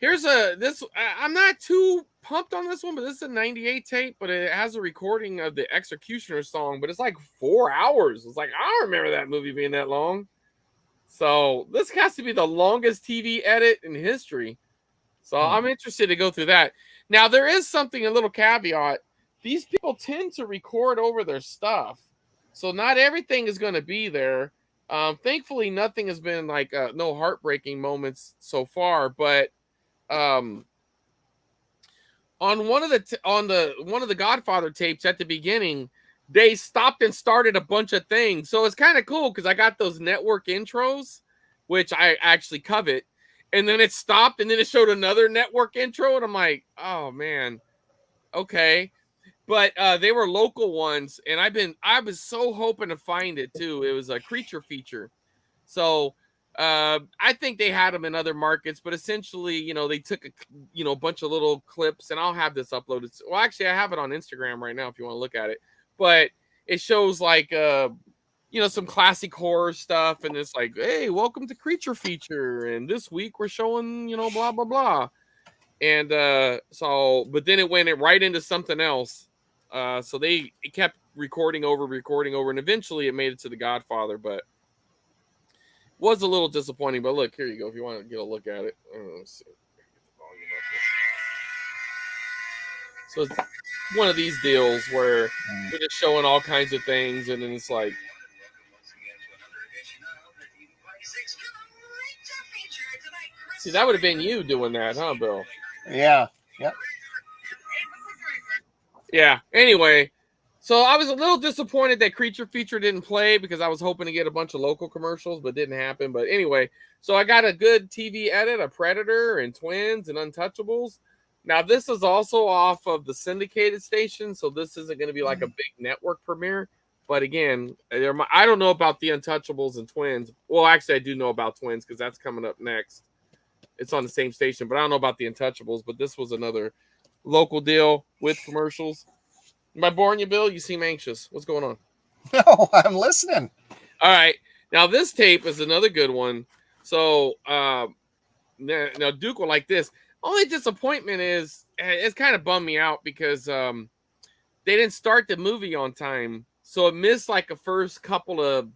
not too pumped on this one, but this is a 98 tape, but it has a recording of the Executioner song, but it's like 4 hours. It's like, I don't remember that movie being that long. So this has to be the longest TV edit in history. So I'm interested to go through that. Now, there is a little caveat. These people tend to record over their stuff. So not everything is going to be there. Thankfully, nothing has been like no heartbreaking moments so far. But on one of the Godfather tapes at the beginning, they stopped and started a bunch of things. So it's kind of cool because I got those network intros, which I actually covet. And then it stopped, and then it showed another network intro, and I'm like, oh man, okay. But they were local ones, and I was so hoping to find it too. It was a creature feature. So I think they had them in other markets, but essentially, they took a bunch of little clips, and I'll have this uploaded. Well, actually, I have it on Instagram right now if you want to look at it. But it shows like some classic horror stuff, and it's like, hey, welcome to Creature Feature, and this week we're showing blah blah blah, and but then it went right into something else, so it kept recording over, and eventually it made it to The Godfather, but was a little disappointing. But look, here you go if you want to get a look at it. Let's see. So it's one of these deals where they're just showing all kinds of things, and then it's like, see, that would have been you doing that, huh, Bill? Yeah. Yep. Yeah. Anyway, so I was a little disappointed that Creature Feature didn't play because I was hoping to get a bunch of local commercials, but didn't happen. But anyway, so I got a good TV edit, a Predator and Twins and Untouchables. Now, this is also off of the syndicated station, so this isn't going to be like a big network premiere. But again, I don't know about the Untouchables and Twins. Well, actually, I do know about Twins because that's coming up next. It's on the same station, but I don't know about the Untouchables. But this was another local deal with commercials. Am I boring you, Bill? You seem anxious. What's going on? No, I'm listening. All right. Now, this tape is another good one. So, now Duke will like this. Only disappointment is it's kind of bummed me out because they didn't start the movie on time. So it missed like a first couple of,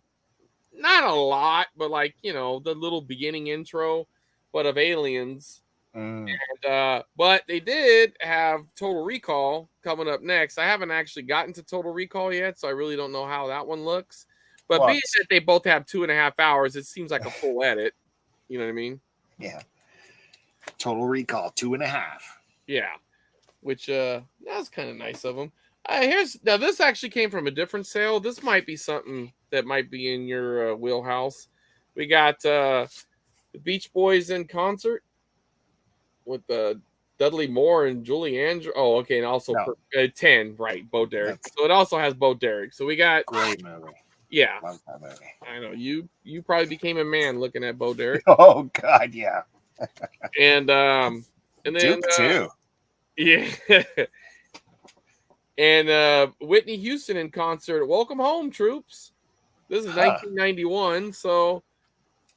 not a lot, but like, the little beginning intro, but of Aliens. And, but they did have Total Recall coming up next. I haven't actually gotten to Total Recall yet, so I really don't know how that one looks. But being that they both have 2.5 hours, it seems like a full edit. You know what I mean? Yeah. Total Recall 2.5. Yeah, which that's kind of nice of them. Now this actually came from a different sale. This might be something that might be in your wheelhouse. We got the Beach Boys in concert with Dudley Moore and Julie Andrews. Oh, okay, and also 10, right? Bo Derek. So it also has Bo Derek. So we got great movie. Yeah, love that movie. I know you probably became a man looking at Bo Derek. Oh God, yeah. And then Duke too. Yeah. And Whitney Houston in concert. Welcome home, troops. This is 1991, so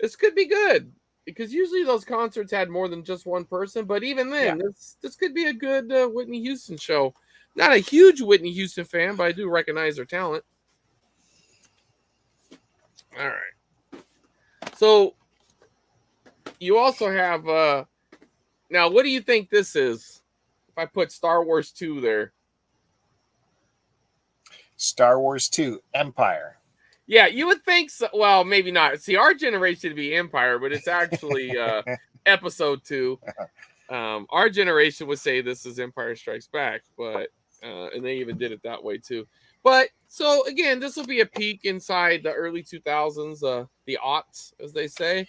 this could be good because usually those concerts had more than just one person. But even then, this could be a good Whitney Houston show. Not a huge Whitney Houston fan, but I do recognize her talent. All right. So you also have now. What do you think this is? If I put Star Wars 2 there. Star Wars 2, Empire. Yeah, you would think so. Well, maybe not. See, our generation would be Empire, but it's actually Episode 2. Our generation would say this is Empire Strikes Back, but and they even did it that way too. But so again, this will be a peek inside the early 2000s, the aughts, as they say.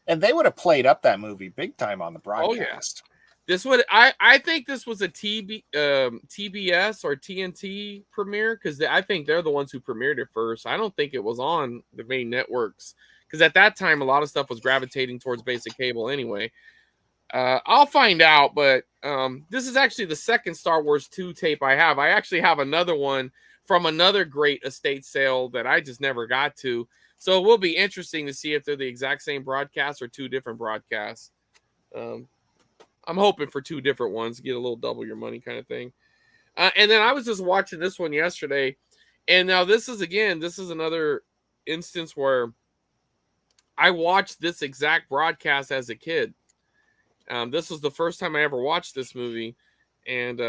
And they would have played up that movie big time on the broadcast. Oh yeah. This would I think this was a TBS or TNT premiere because I think they're the ones who premiered it first. I don't think it was on the main networks because at that time a lot of stuff was gravitating towards basic cable anyway. I'll find out, but this is actually the second Star Wars 2 tape I have. I actually have another one from another great estate sale that I just never got to. So it will be interesting to see if they're the exact same broadcast or two different broadcasts. I'm hoping for two different ones, get a little double your money kind of thing. And then I was just watching this one yesterday. And now this is another instance where I watched this exact broadcast as a kid. This was the first time I ever watched this movie. And,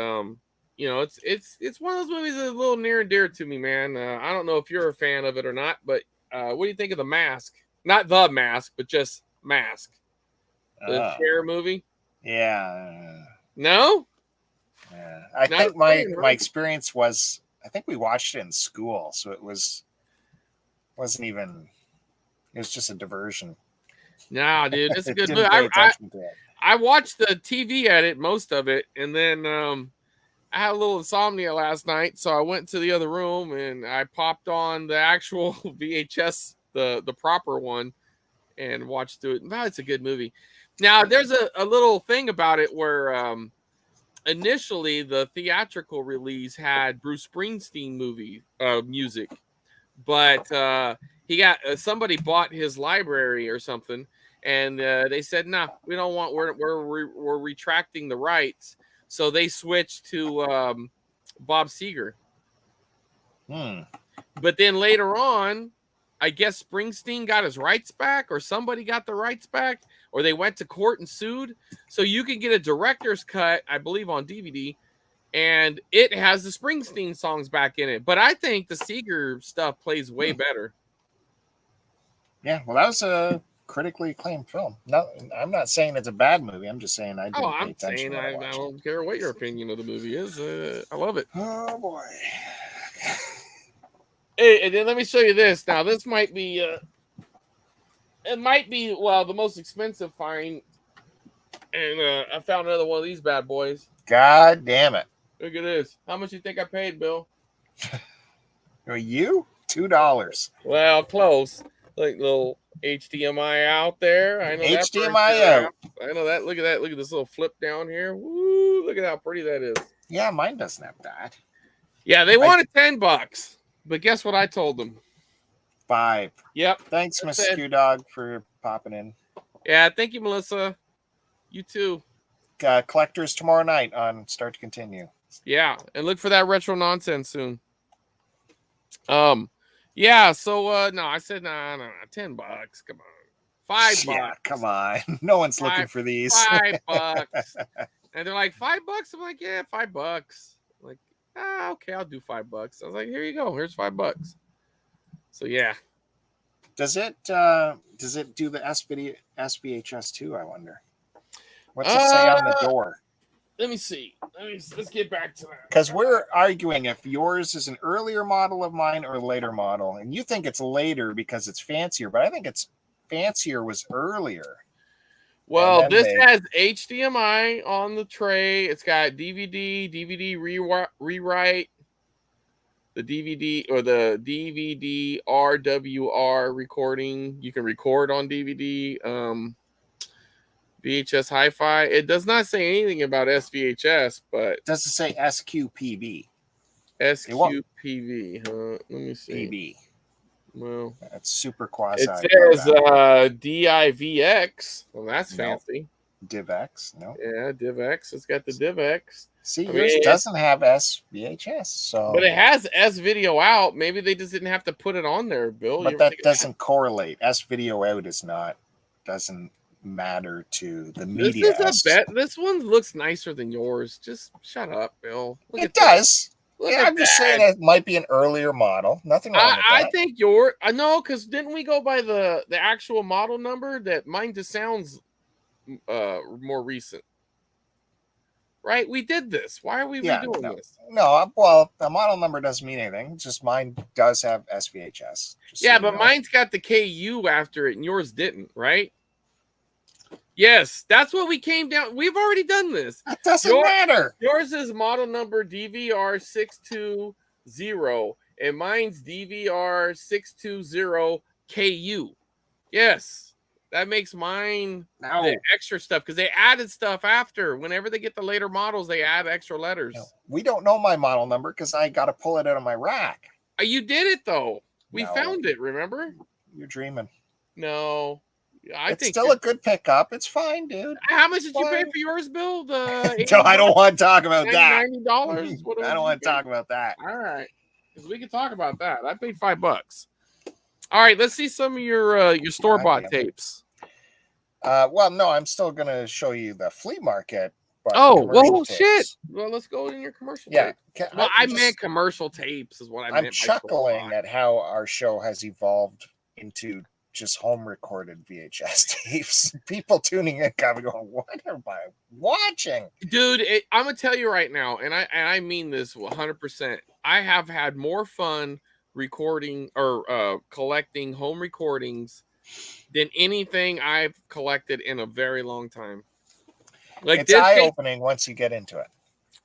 it's one of those movies that's a little near and dear to me, man. I don't know if you're a fan of it or not, but what do you think of The Mask? Not The Mask, but just Mask. The Cher movie? Yeah. No? Yeah. I think my experience was, I think we watched it in school, so it was just a diversion. Nah, dude, it's a good movie. I watched the TV edit, most of it, and then I had a little insomnia last night, so I went to the other room and I popped on the actual VHS, the proper one, and watched through it. Wow, it's a good movie. Now, there's a little thing about it where initially the theatrical release had Bruce Springsteen music, but he got somebody bought his library or something, and they said, "No, we don't want. We're retracting the rights." So they switched to Bob Seger. But then later on, I guess Springsteen got his rights back, or somebody got the rights back, or they went to court and sued. So you can get a director's cut, I believe, on DVD, and it has the Springsteen songs back in it. But I think the Seeger stuff plays way better. Yeah, well, that was a critically acclaimed film. No, I'm not saying it's a bad movie. I'm just saying I didn't pay attention. I don't care what your opinion of the movie is. I love it. Oh boy. Hey, and then let me show you this. Now, this might be, the most expensive find. And I found another one of these bad boys. God damn it. Look at this. How much you think I paid, Bill? You? $2. Well, close. Like little HDMI out there. I know HDMI out. I know that. Look at that. Look at this little flip down here. Woo! Look at how pretty that is. Yeah, mine doesn't have that. Yeah, they wanted $10. But guess what I told them? 5. Yep. Thanks, Miss Q Dog, for popping in. Yeah, thank you, Melissa. You too. Collectors tomorrow night on Start to Continue. Yeah, and look for that retro nonsense soon. Yeah. So no, I said no, $10. Come on, $5. Yeah, come on. No one's looking for these. $5. And they're like, $5? I'm like, yeah, $5. I'm like, okay, I'll do $5. I was like, here you go. Here's $5. So yeah. Does it do the SVHS too? I wonder. What's it say on the door? Let me see. Let's get back to that. Because we're arguing if yours is an earlier model of mine or a later model, and you think it's later because it's fancier, but I think it's fancier was earlier. Well, this has HDMI on the tray. It's got DVD rewrite, the DVD or the DVD RWR recording. You can record on DVD. VHS Hi-Fi. It does not say anything about SVHS, but does it say SQPV? SQPV, huh? Let me see. PV. Well, that's super quasi. It says DIVX. Well, that's fancy. DivX, no. Yeah, DivX. It's got the DivX. See, yours doesn't have SVHS, so. But it has S video out. Maybe they just didn't have to put it on there, Bill. But that doesn't correlate. S video out doesn't matter to the media. This one looks nicer than yours. Just shut up, Bill. It does. Yeah, I'm just saying it might be an earlier model. Nothing wrong with that. I think I know, because didn't we go by the actual model number? That mine just sounds more recent. Right? We did this. Why are we redoing this? No, well, the model number doesn't mean anything. It's just mine does have SVHS. Yeah, but mine's got the KU after it and yours didn't, right? Yes, that's what we came down. We've already done this. That doesn't matter. Yours is model number DVR620 and mine's DVR620KU. Yes, that makes mine the extra stuff because they added stuff after. Whenever they get the later models, they add extra letters. No, we don't know my model number because I got to pull it out of my rack. You did it, though. We found it, remember? You're dreaming. No. I think still a good pickup. It's fine, dude. How much did you pay for yours, Bill? I don't want to talk about that. $90? I don't want to talk about that. All right, because we can talk about that. I paid $5. All right, let's see some of your store-bought tapes. Well, no, I'm still gonna show you the flea market. Shit! Well, let's go in your commercial. Yeah, tape. Well, I meant commercial tapes is what I meant. I'm chuckling at how our show has evolved into just home recorded VHS tapes. People tuning in going, what am I watching? Dude, I'm gonna tell you right now, and I mean this 100%. I have had more fun recording or collecting home recordings than anything I've collected in a very long time. Like, it's eye-opening once you get into it.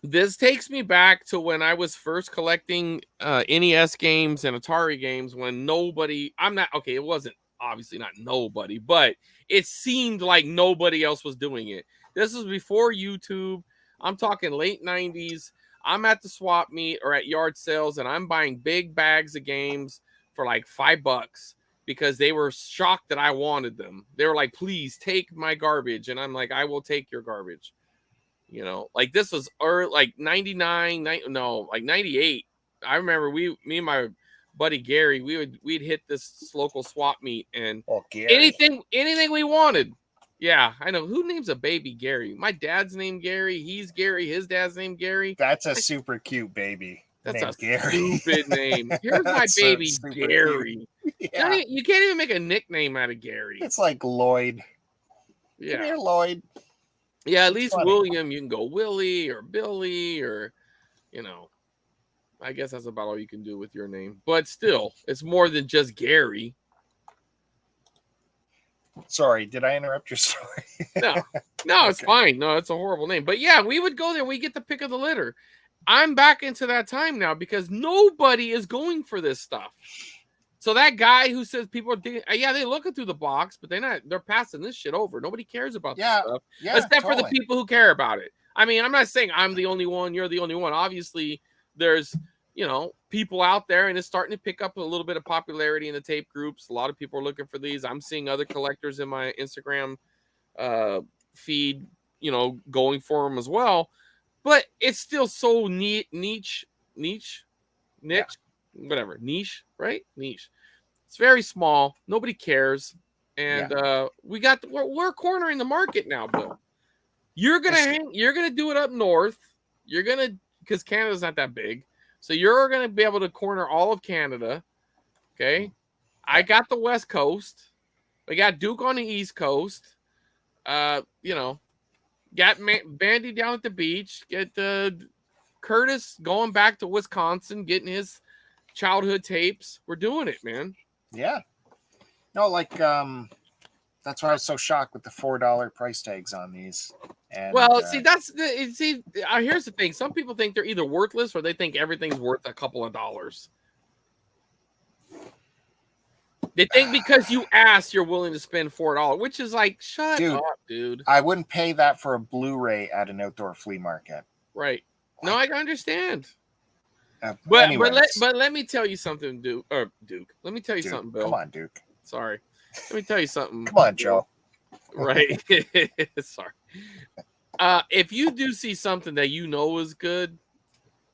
This takes me back to when I was first collecting NES games and Atari games when it wasn't obviously not nobody, but it seemed like nobody else was doing it. This was before YouTube. I'm talking late 90s. I'm at the swap meet or at yard sales, and I'm buying big bags of games for like $5 because they were shocked that I wanted them. They were like, please take my garbage. And I'm like, I will take your garbage. You know, like this was like 99, like 98. I remember me and my buddy Gary, we'd hit this local swap meet and Gary. anything we wanted. Yeah, I know. Who names a baby Gary? My dad's named Gary. He's Gary. His dad's named Gary. That's a super cute baby. That's named a Gary. stupid name. Here's my baby Gary. Yeah. You can't even make a nickname out of Gary. It's like Lloyd. Yeah. Come here, Lloyd. Yeah, at least William, you can go Willie or Billy or, you know, I guess that's about all you can do with your name. But still, it's more than just Gary. Sorry, did I interrupt your story? No, it's fine. No, it's a horrible name. But yeah, we would go there. We get the pick of the litter. I'm back into that time now because nobody is going for this stuff. So that guy who says people are digging, yeah, they're looking through the box, but they're passing this shit over. Nobody cares about this stuff. Except for the people who care about it. I mean, I'm not saying I'm the only one, you're the only one. Obviously, there's, you know, people out there and it's starting to pick up a little bit of popularity in the tape groups. A lot of people are looking for these. I'm seeing other collectors in my Instagram feed, you know, going for them as well. But it's still so niche, whatever, niche, right? Niche. It's very small. Nobody cares. And we're cornering the market now, Bill. You're gonna do it up north. Because Canada's not that big. So you're gonna be able to corner all of Canada. Okay. I got the West Coast. We got Duke on the East Coast. You know, got Bandy down at the beach. Get Curtis going back to Wisconsin, getting his childhood tapes. We're doing it, man. Yeah. No, like that's why I was so shocked with the $4 price tags on these. And here's the thing. Some people think they're either worthless or they think everything's worth a couple of dollars. They think because you asked, you're willing to spend $4, which is like, shut up, dude. I wouldn't pay that for a Blu-ray at an outdoor flea market. Right. No, I understand. But let me tell you something, Duke. Let me tell you something, Bill. Come on, Duke. Sorry. Let me tell you something. Come on, Joe. Right. Sorry. If you do see something that you know is good,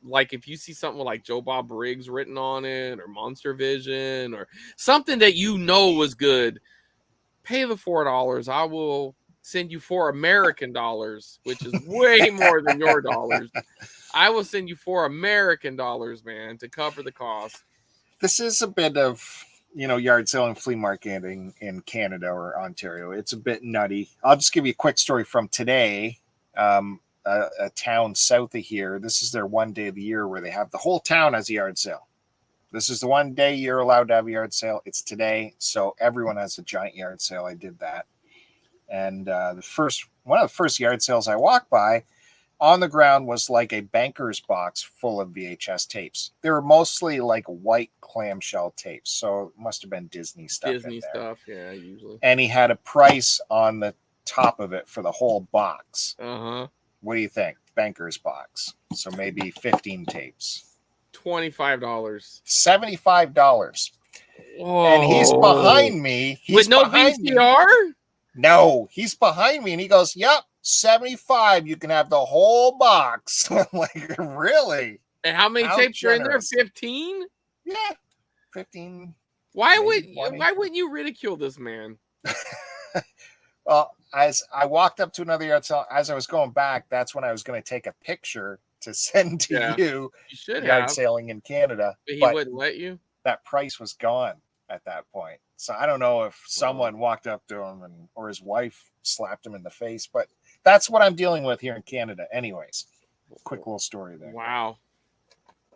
like if you see something with like Joe Bob Briggs written on it or Monster Vision or something that you know was good, pay the $4. I will send you $4 American dollars, which is way more than your dollars. I will send you $4 American dollars, man, to cover the cost. This is a bit of, yard sale and flea marketing in Canada or Ontario. It's a bit nutty. I'll just give you a quick story from today. A town south of here. This is their one day of the year where they have the whole town as a yard sale. This is the one day you're allowed to have a yard sale. It's today. So everyone has a giant yard sale. I did that. And one of the first yard sales I walked by, on the ground was like a banker's box full of VHS tapes. They were mostly like white clamshell tapes. So it must have been Disney stuff. Yeah, usually. And he had a price on the top of it for the whole box. Uh-huh. What do you think? Banker's box. So maybe 15 tapes. $25. $75. Whoa. And he's behind me. With no VCR? No, he's behind me and he goes, yep, 75. You can have the whole box. I'm like, really? And how many tapes are in there? 15? Yeah. 15. Why wouldn't you ridicule this man? Well, as I walked up to another yard sale, as I was going back, that's when I was going to take a picture to send to you. You should yard sailing in Canada. But he wouldn't let you? That price was gone at that point. So I don't know if someone walked up to him or his wife slapped him in the face, but that's what I'm dealing with here in Canada. Anyways, quick little story there. Wow.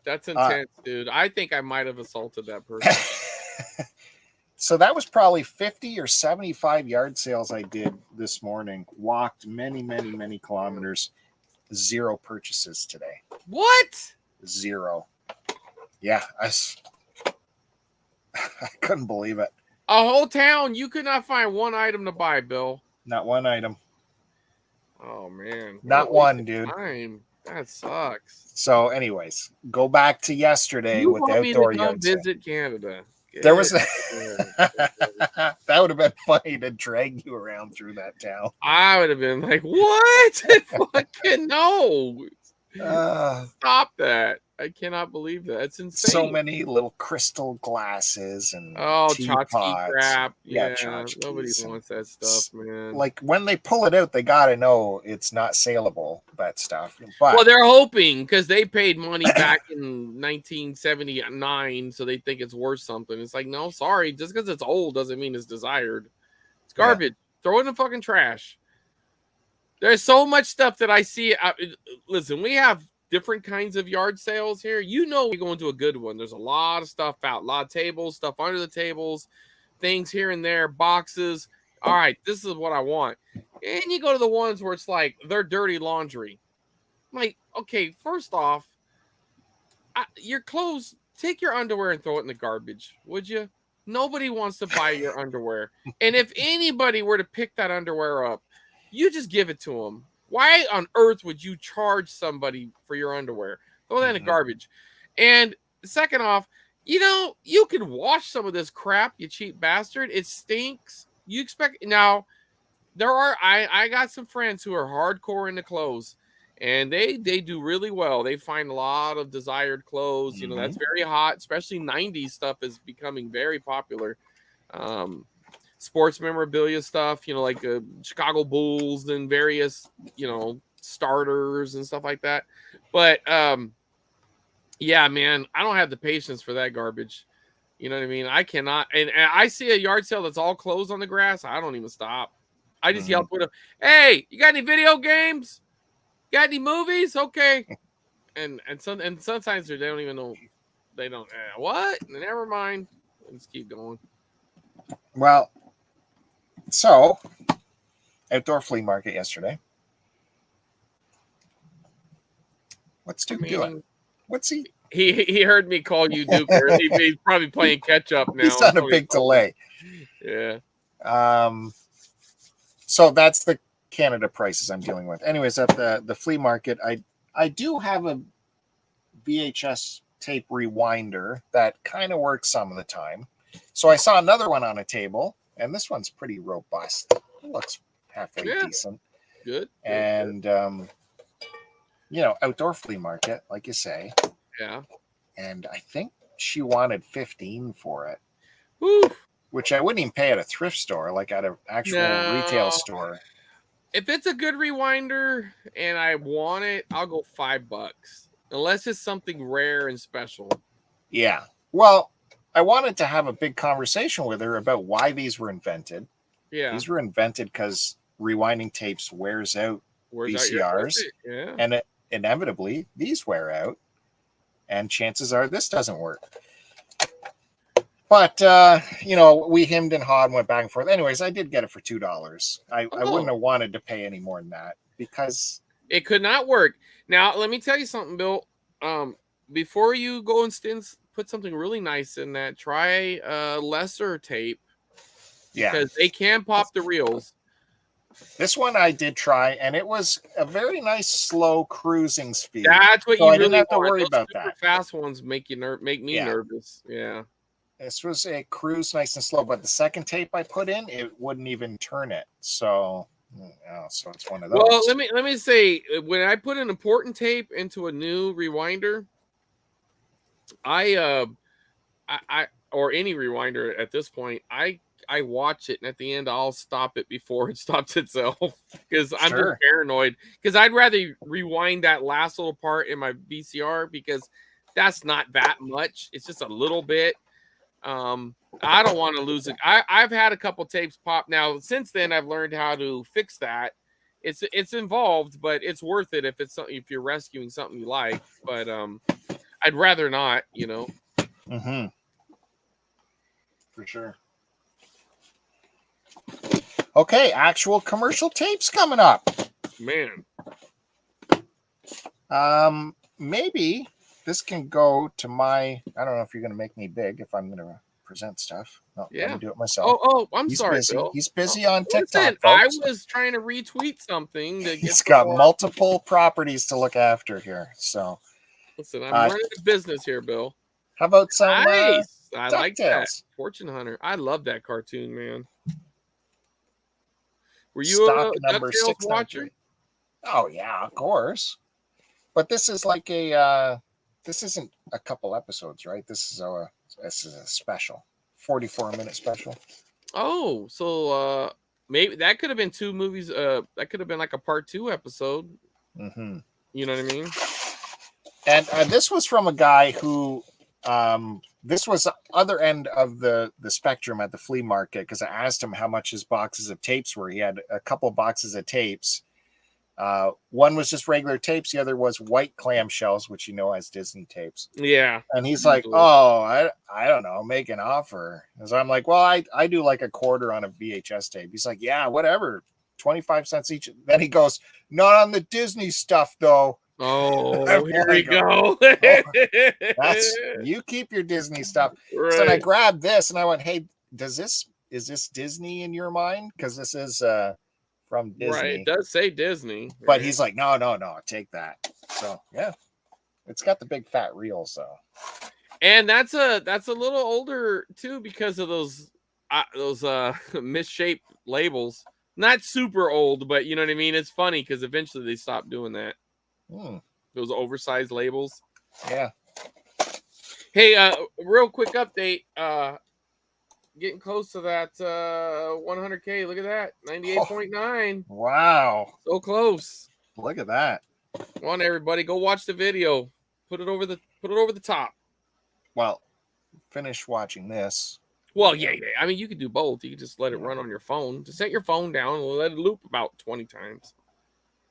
That's intense, dude. I think I might have assaulted that person. So that was probably 50 or 75 yard sales I did this morning. Walked many, many, many kilometers. 0 purchases today. What? 0. Yeah, I couldn't believe it. A whole town, you could not find one item to buy, Bill. Not one item. Oh man, Not one, dude. Time. That sucks. So, anyways, go back to yesterday with the outdoor yard sale. Visit Canada. There was that would have been funny to drag you around through that town. I would have been like, "What? Fucking no! Stop that! I cannot believe that. It's insane. So many little crystal glasses and tchotchke crap. Yeah, nobody and wants that stuff, man. Like when they pull it out, they gotta know it's not saleable. That stuff. But well, they're hoping because they paid money back in 1979, so they think it's worth something. It's like, no, sorry, just because it's old doesn't mean it's desired. It's garbage. Yeah. Throw it in the fucking trash. There's so much stuff that I see. Listen, we have different kinds of yard sales here. You know, we go into a good one. There's a lot of stuff out, a lot of tables, stuff under the tables, things here and there, boxes. All right, this is what I want. And you go to the ones where it's like they're dirty laundry. I'm like, okay, first off, your clothes, take your underwear and throw it in the garbage, would you? Nobody wants to buy your underwear. And if anybody were to pick that underwear up, you just give it to them. Why on earth would you charge somebody for your underwear? Throw that in the garbage. And second off, you know, you can wash some of this crap, you cheap bastard. It stinks. You expect now, I got some friends who are hardcore into clothes, and they do really well. They find a lot of desired clothes. You know, that's very hot, especially 90s stuff is becoming very popular. Sports memorabilia stuff, you know, like Chicago Bulls and various, you know, starters and stuff like that. But yeah, man, I don't have the patience for that garbage. You know what I mean? I cannot. And I see a yard sale that's all clothes on the grass. I don't even stop. I just yell to them, "Hey, you got any video games? Got any movies? Okay." And sometimes they don't even know. They don't. What? Never mind. Let's keep going. Well. So, outdoor flea market yesterday. What's Duke doing? What's he? He heard me call you Duke. He's probably playing catch up now. He's on a big delay. Yeah. So that's the Canada prices I'm dealing with. Anyways, at the flea market, I do have a VHS tape rewinder that kind of works some of the time. So I saw another one on a table. And this one's pretty robust. It looks halfway decent. Good. And, you know, outdoor flea market, like you say. Yeah. And I think she wanted $15 for it. Woo. Which I wouldn't even pay at a thrift store, like at an actual retail store. If it's a good rewinder and I want it, I'll go $5. Unless it's something rare and special. Yeah. Well, I wanted to have a big conversation with her about why these were invented. Yeah. These were invented because rewinding tapes wears out VCRs. And inevitably, these wear out. And chances are this doesn't work. But, you know, we hemmed and hawed and went back and forth. Anyways, I did get it for $2. I wouldn't have wanted to pay any more than that because it could not work. Now, let me tell you something, Bill. Before you go and put something really nice in that, try lesser tape. Yeah. Because they can pop the reels. This one I did try, and it was a very nice, slow cruising speed. That's what so you I really didn't have to want. worry Those about super that. Fast ones make me nervous. Yeah. This was a cruise nice and slow, but the second tape I put in, it wouldn't even turn it. So it's one of those. Well, let me say, when I put an important tape into a new rewinder, I or any rewinder at this point, I watch it, and at the end I'll stop it before it stops itself because I'm just paranoid. Because I'd rather rewind that last little part in my VCR because that's not that much. It's just a little bit. I don't want to lose it. I've had a couple tapes pop. Now since then, I've learned how to fix that. It's involved, but it's worth it if you're rescuing something you like. But I'd rather not, you know. Mm-hmm. For sure. Okay, actual commercial tapes coming up. Man. Maybe this can go to my. I don't know if you're going to make me big if I'm going to present stuff. No, let Yeah. me do it myself. I'm He's sorry, busy. Bill. He's busy on Listen, TikTok, I folks. was trying to retweet something to get He's some got more. multiple properties to look after here. So, Listen, I'm running a business here, Bill. how about some Nice. I like that. DuckTales? Fortune Hunter. I love that cartoon, man. Were you Stock a number DuckTales watcher? 693. Oh yeah, of course. But this is like a this isn't a couple episodes, right? This is a special, 44-minute special. Oh, so maybe that could have been 2 movies. That could have been like a part 2 episode. Mm-hmm. You know what I mean? And this was from a guy who, this was the other end of the spectrum at the flea market, because I asked him how much his boxes of tapes were. He had a couple boxes of tapes. One was just regular tapes. The other was white clamshells, which as Disney tapes. Yeah. And he's like, oh, I don't know, make an offer. And so I'm like, well, I do like a quarter on a VHS tape. He's like, yeah, whatever, 25 cents each. Then he goes, not on the Disney stuff, though. Oh, here we go. That's, you keep your Disney stuff. Right. So then I grabbed this and I went, hey, is this Disney in your mind? Because this is from Disney. Right, it does say Disney. But right? he's like, no, take that. So yeah, it's got the big fat reels though. And that's a little older too, because of those misshaped labels. Not super old, but you know what I mean. It's funny because eventually they stopped doing that. Those oversized labels. Yeah. Hey, real quick update. Getting close to that 100K. Look at that, 98.9. Wow. So close. Look at that. Come on, everybody, go watch the video. Put it over the top. Well, finish watching this. Well, yeah. I mean, you could do both. You could just let it run on your phone. Just set your phone down and let it loop about 20 times.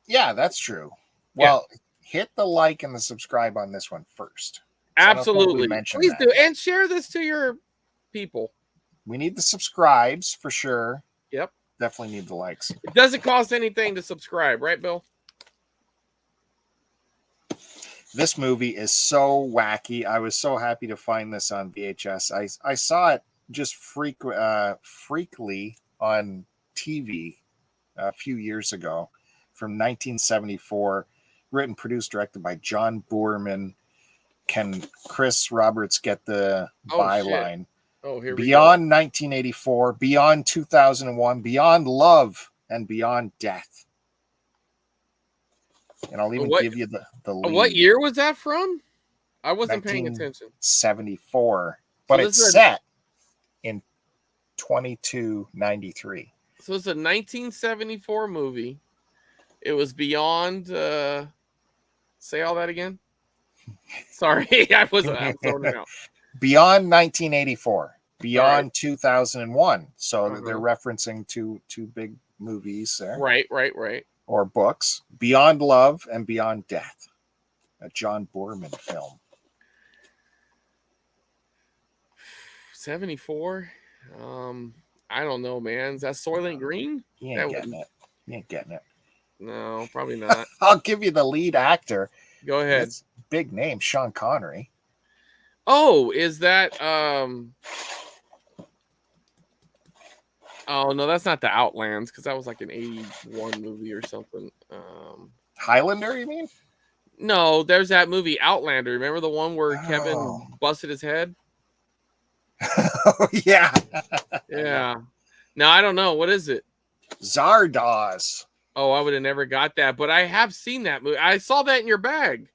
Yeah, that's true. Well, hit the like and the subscribe on this one first. Absolutely. Please do. And share this to your people. We need the subscribes for sure. Yep. Definitely need the likes. It doesn't cost anything to subscribe, right, Bill? This movie is so wacky. I was so happy to find this on VHS. I saw it just freakily on TV a few years ago from 1974. Written, produced, directed by John Boorman. Can Chris Roberts get the byline? Shit. Oh, here we Beyond 1984, Beyond 2001, Beyond Love, and Beyond Death. And I'll even give you the lead. What year was that from? I wasn't paying attention. 74. But it's set in 2293. So it's a 1974 movie. It was beyond... say all that again? Sorry, I'm throwing it out. Beyond 1984, Beyond 2001. So they're referencing two big movies there. Right. Or books. Beyond Love and Beyond Death. A John Boorman film. 74? I don't know, man. Is that Soylent Green? You ain't getting it. No, probably not. I'll give you the lead actor. Go ahead. It's big name, Sean Connery. Oh, is that oh no, that's not the Outlands, because that was like an 81 movie or something. Highlander, you mean? No, there's that movie Outlander. Remember the one where Kevin busted his head? Oh yeah. Yeah. No, I don't know. What is it? Zardoz. Oh, I would have never got that, but I have seen that movie. I saw that in your bag.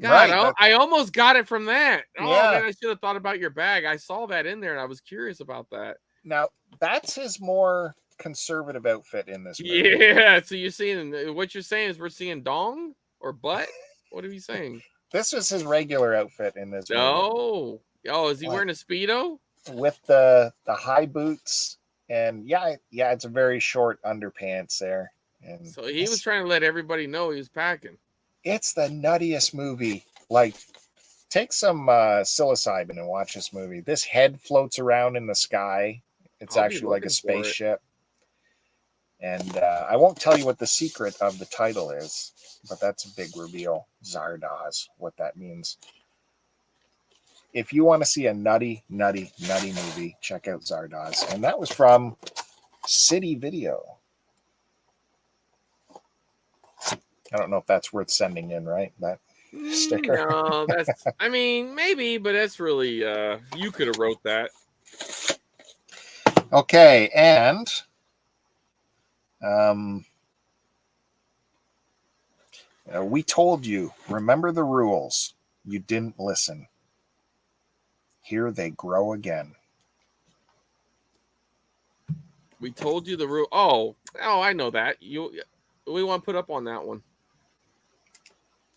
God, right, I almost got it from that. Oh, yeah. Man, I should have thought about your bag. I saw that in there, and I was curious about that. Now, that's his more conservative outfit in this movie. Yeah, so you're seeing, what you're saying is we're seeing dong or butt? What are you saying? This was his regular outfit in this movie. Oh, is he wearing a Speedo? With the high boots, and yeah, it's a very short underpants there. And so he was trying to let everybody know he was packing. It's the nuttiest movie. Like, take some psilocybin and watch this movie. This head floats around in the sky. It's actually like a spaceship. And I won't tell you what the secret of the title is, but that's a big reveal. Zardoz, what that means. if you want to see a nutty movie, check out Zardoz. And that was from City Video. I don't know if that's worth sending in, right? That sticker. No, that's, I mean, maybe, but that's really, you could have wrote that. Okay, and we told you, remember the rules. You didn't listen. Here they grow again. We told you the rule. Oh, I know that. We want to put up on that one.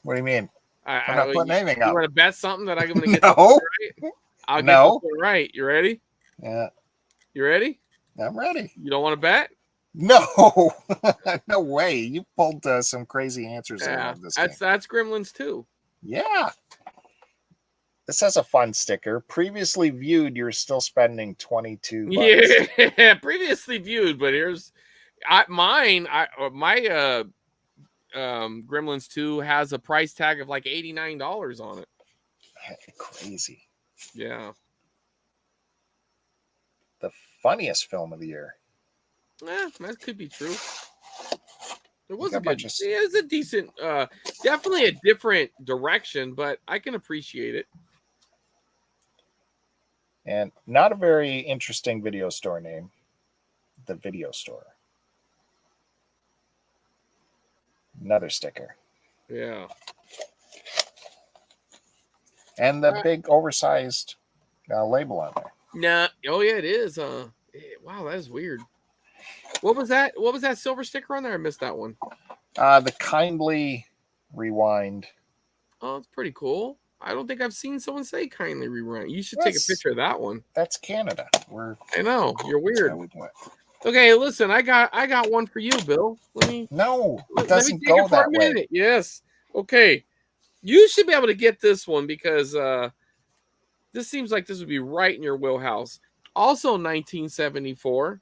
What do you mean? I'm not putting anything up. You want to bet something that I'm going to get No. this one right? I'll get this one right. You ready? Yeah. You ready? I'm ready. You don't want to bet? No. No way. You pulled some crazy answers. Yeah, this that's Gremlins 2. Yeah. This has a fun sticker. Previously viewed, you're still spending $22. Yeah, previously viewed, but here's my Gremlins 2 has a price tag of like $89 on it. Crazy. Yeah. The funniest film of the year. That could be true. It was a decent, definitely a different direction, but I can appreciate it. And not a very interesting video store name. The Video Store. Another sticker. Yeah. And the big oversized label on there. Nah. Oh yeah, it is. Wow, that is weird. What was that? What was that silver sticker on there? I missed that one. The kindly rewind. Oh, it's pretty cool. I don't think I've seen someone say kindly rewind. You should take a picture of that one. That's Canada. I know. You're weird. Okay, listen, I got one for you, Bill. It doesn't go that way. Yes. Okay. You should be able to get this one because this seems like this would be right in your wheelhouse. Also 1974.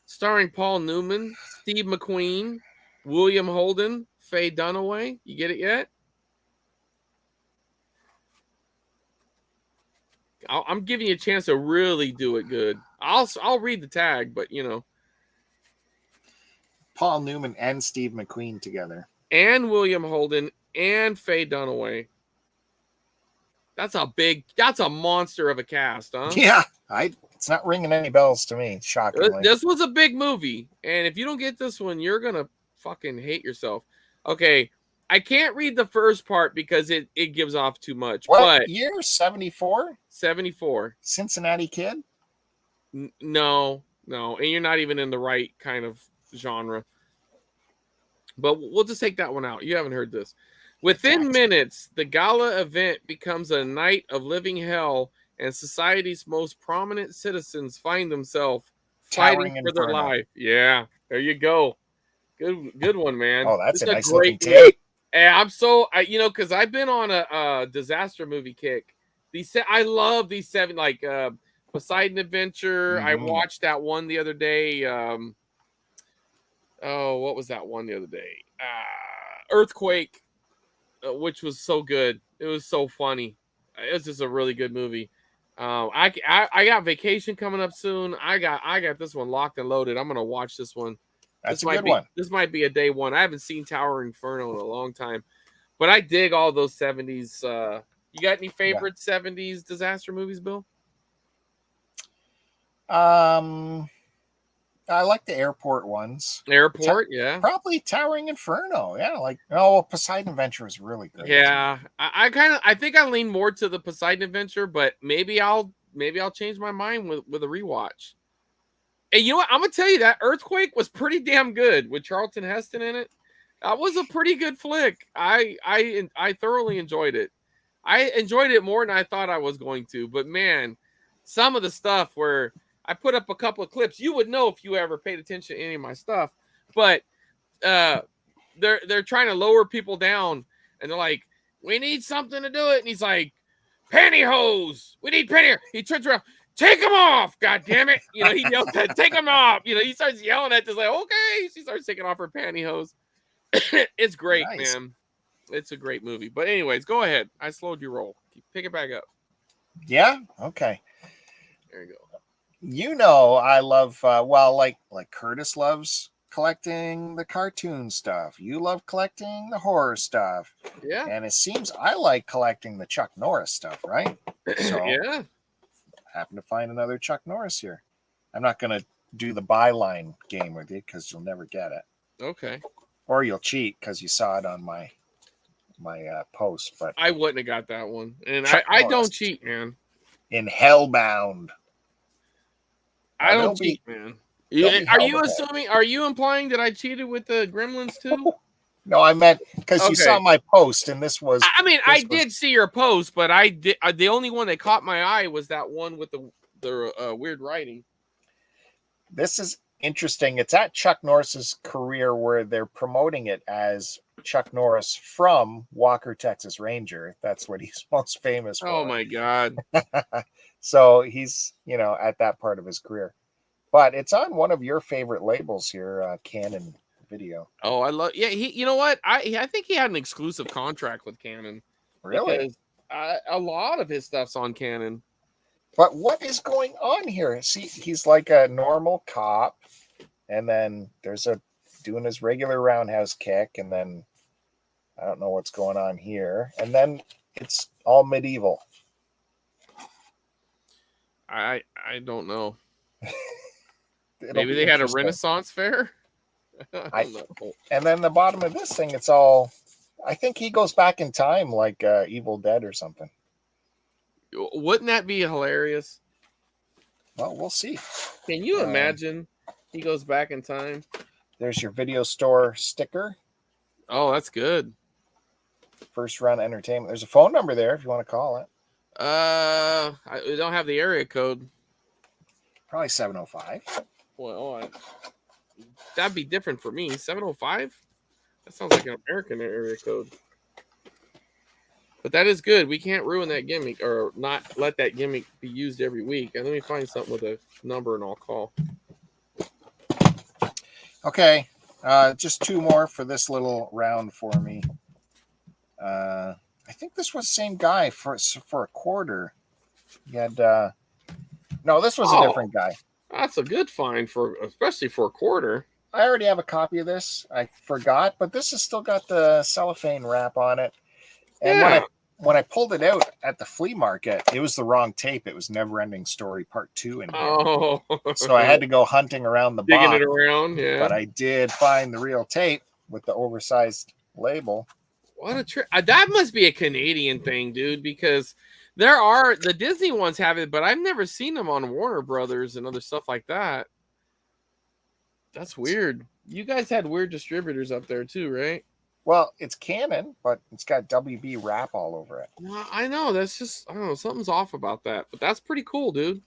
Starring Paul Newman, Steve McQueen, William Holden, Faye Dunaway. You get it yet? I'm giving you a chance to really do it good. I'll read the tag, but you know. Paul Newman and Steve McQueen together. And William Holden and Faye Dunaway. That's a monster of a cast, huh? Yeah. It's not ringing any bells to me, shockingly. This was a big movie, and if you don't get this one, you're gonna fucking hate yourself. Okay, I can't read the first part because it gives off too much. What year? 74? 74. Cincinnati Kid? No, and you're not even in the right kind of genre. But we'll just take that one out. You haven't heard this. Within minutes, the gala event becomes a night of living hell, and society's most prominent citizens find themselves fighting for their life. Yeah, there you go. Good one, man. Oh, that's a nice looking tape. And I'm so, because I've been on a disaster movie kick. I love these seven, like Poseidon Adventure. I watched that one the other day. What was that one the other day? Earthquake, which was so good. It was so funny. It was just a really good movie. I got Vacation coming up soon. I got this one locked and loaded. I'm gonna watch this one. That's a good one. This might be a day one. I haven't seen Tower Inferno in a long time, but I dig all those 70s. You got any favorite 70s disaster movies, Bill? I like the airport ones. Airport, yeah. Probably Towering Inferno. Yeah, Poseidon Adventure is really great. Yeah, I think I lean more to the Poseidon Adventure, but maybe I'll change my mind with a rewatch. And you know what? I'm gonna tell you that Earthquake was pretty damn good with Charlton Heston in it. That was a pretty good flick. I thoroughly enjoyed it. I enjoyed it more than I thought I was going to. But man, some of the stuff where I put up a couple of clips, you would know if you ever paid attention to any of my stuff. But they're trying to lower people down, and they're like, "We need something to do it," and he's like, "Pantyhose! We need pantyhose." He turns around. Take them off, God damn it. He yells at, take them off. He starts yelling at this, like, okay. She starts taking off her pantyhose. It's great, man. It's a great movie. But anyways, go ahead. I slowed your roll. Pick it back up. Yeah. Okay. There you go. You know, I love like Curtis loves collecting the cartoon stuff. You love collecting the horror stuff. Yeah. And it seems I like collecting the Chuck Norris stuff, right? So Yeah. happen to find another Chuck Norris here. I'm not going to do the byline game with you because you'll never get it. Okay. Or you'll cheat because you saw it on my post. But I wouldn't have got that one. And Chuck I Norris. don't cheat, man. In Hellbound. I don't cheat, man. Are you implying that I cheated with the Gremlins too? No, I meant because you saw my post, and this was. I mean, I did see your post, but I did. The only one that caught my eye was that one with the weird writing. This is interesting. It's at Chuck Norris's career where they're promoting it as Chuck Norris from Walker, Texas Ranger. That's what he's most famous for. Oh my God. So he's, at that part of his career. But it's on one of your favorite labels here, Canon Video. Oh, I love. Yeah, you know what? I think he had an exclusive contract with Canon. Really? Because a lot of his stuff's on Canon. But what is going on here? See, he's like a normal cop, and then there's doing his regular roundhouse kick, and then I don't know what's going on here, and then it's all medieval. I don't know. Maybe they had a Renaissance fair. I don't know. And then the bottom of this thing, it's all. I think he goes back in time, like Evil Dead or something. Wouldn't that be hilarious? Well, we'll see. Can you imagine he goes back in time? There's your video store sticker. Oh, that's good. First Run Entertainment. There's a phone number there if you want to call it. I don't have the area code. Probably 705. Well, that'd be different for me. 705? That sounds like an American area code. But that is good. We can't ruin that gimmick or not let that gimmick be used every week. And let me find something with a number and I'll call. Okay. Just two more for this little round for me. I think this was the same guy for a quarter. He had no, this was a different guy. That's a good find especially for a quarter. I already have a copy of this. I forgot, but this has still got the cellophane wrap on it. And when I pulled it out at the flea market, it was the wrong tape. It was Never Ending Story Part 2 in here. Oh. So I had to go hunting around the box. Digging it around, yeah. But I did find the real tape with the oversized label. What a trip. That must be a Canadian thing, dude, because the Disney ones have it, but I've never seen them on Warner Brothers and other stuff like that. That's weird. You guys had weird distributors up there too, right? Well, it's Canon, but it's got WB wrap all over it. No, I know. That's just, I don't know. Something's off about that, but that's pretty cool, dude.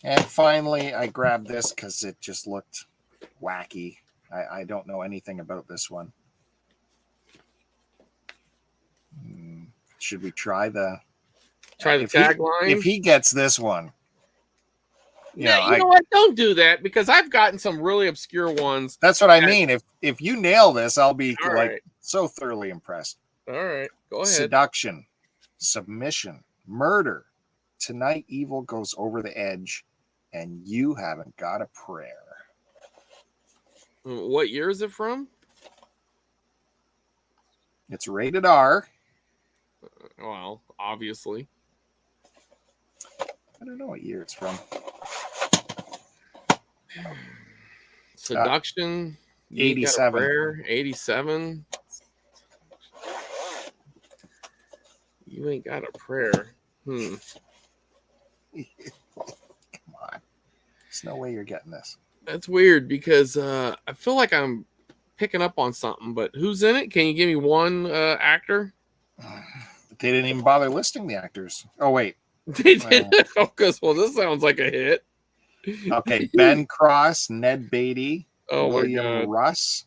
And finally, I grabbed this because it just looked wacky. I don't know anything about this one. Should we try the tagline? If he gets this one. You know what? Don't do that because I've gotten some really obscure ones. That's what I mean. If you nail this, I'll be so thoroughly impressed. All right, go ahead. Seduction, submission, murder. Tonight, evil goes over the edge, and you haven't got a prayer. What year is it from? It's rated R. Well, obviously. I don't know what year it's from. Seduction. 87. 87. You ain't got a prayer. Come on. There's no way you're getting this. That's weird because I feel like I'm picking up on something, but who's in it? Can you give me one actor? They didn't even bother listing the actors. Oh, wait. They did. Well, this sounds like a hit. Okay, Ben Cross, Ned Beatty, Oh William Russ.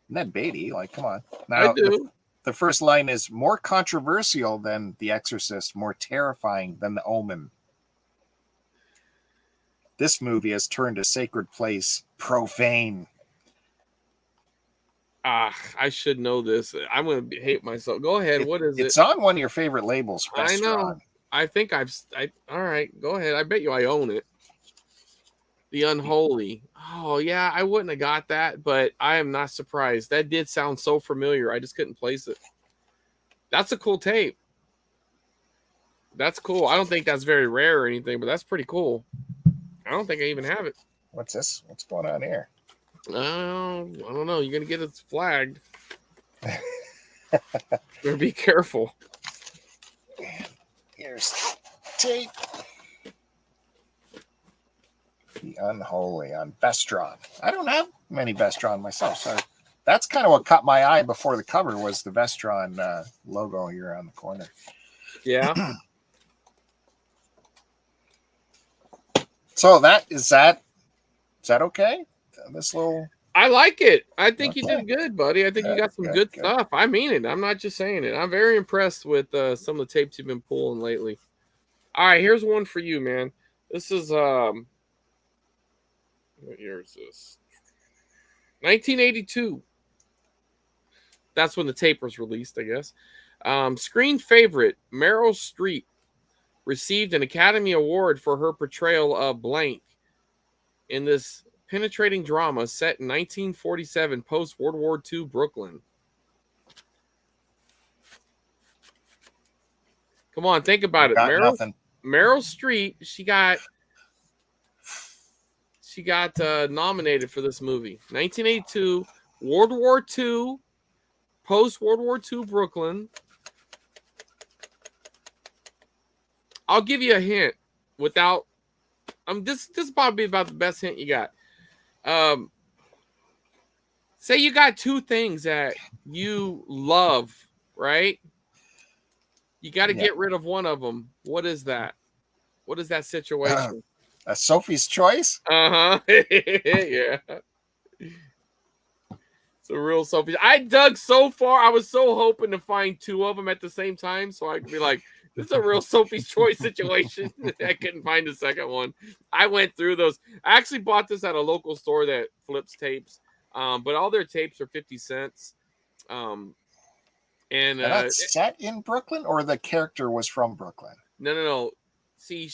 Ned Beatty, come on. Now, I do. The first line is more controversial than The Exorcist, more terrifying than The Omen. This movie has turned a sacred place profane. I should know this. I'm going to hate myself. Go ahead. What is it? It's on one of your favorite labels. I know. Vestron. I think all right. Go ahead. I bet you I own it. The Unholy. Oh, yeah. I wouldn't have got that, but I am not surprised. That did sound so familiar. I just couldn't place it. That's a cool tape. That's cool. I don't think that's very rare or anything, but that's pretty cool. I don't think I even have it. What's this? What's going on here? I don't know. You're going to get it flagged. Better be careful. Here's tape. The Unholy on Vestron. I don't have many Vestron myself, so that's kind of what caught my eye before the cover was the Vestron logo here on the corner. Yeah. So is that okay? This little. I like it. I think Okay. you did good, buddy. I think you got some good stuff. I mean it. I'm not just saying it. I'm very impressed with some of the tapes you've been pulling lately. All right, here's one for you, man. This is what year is this? 1982. That's when the tape was released, I guess. Screen favorite Meryl Streep received an Academy Award for her portrayal of blank in this penetrating drama set in 1947 post-World War II Brooklyn. Come on, think about it. Meryl Streep, she got nominated for this movie. 1982, World War II, post-World War II Brooklyn. I'll give you a hint without this is probably about the best hint you got. Say you got two things that you love, right? You got to get rid of one of them. What is that? What is that situation? Sophie's Choice? Uh-huh. Yeah. It's a real Sophie. I dug so far. I was so hoping to find two of them at the same time so I could be like, this is a real Sophie's Choice situation. I couldn't find the second one. I went through those. I actually bought this at a local store that flips tapes, but all their tapes are 50 cents. And that's set in Brooklyn, or the character was from Brooklyn? No. See,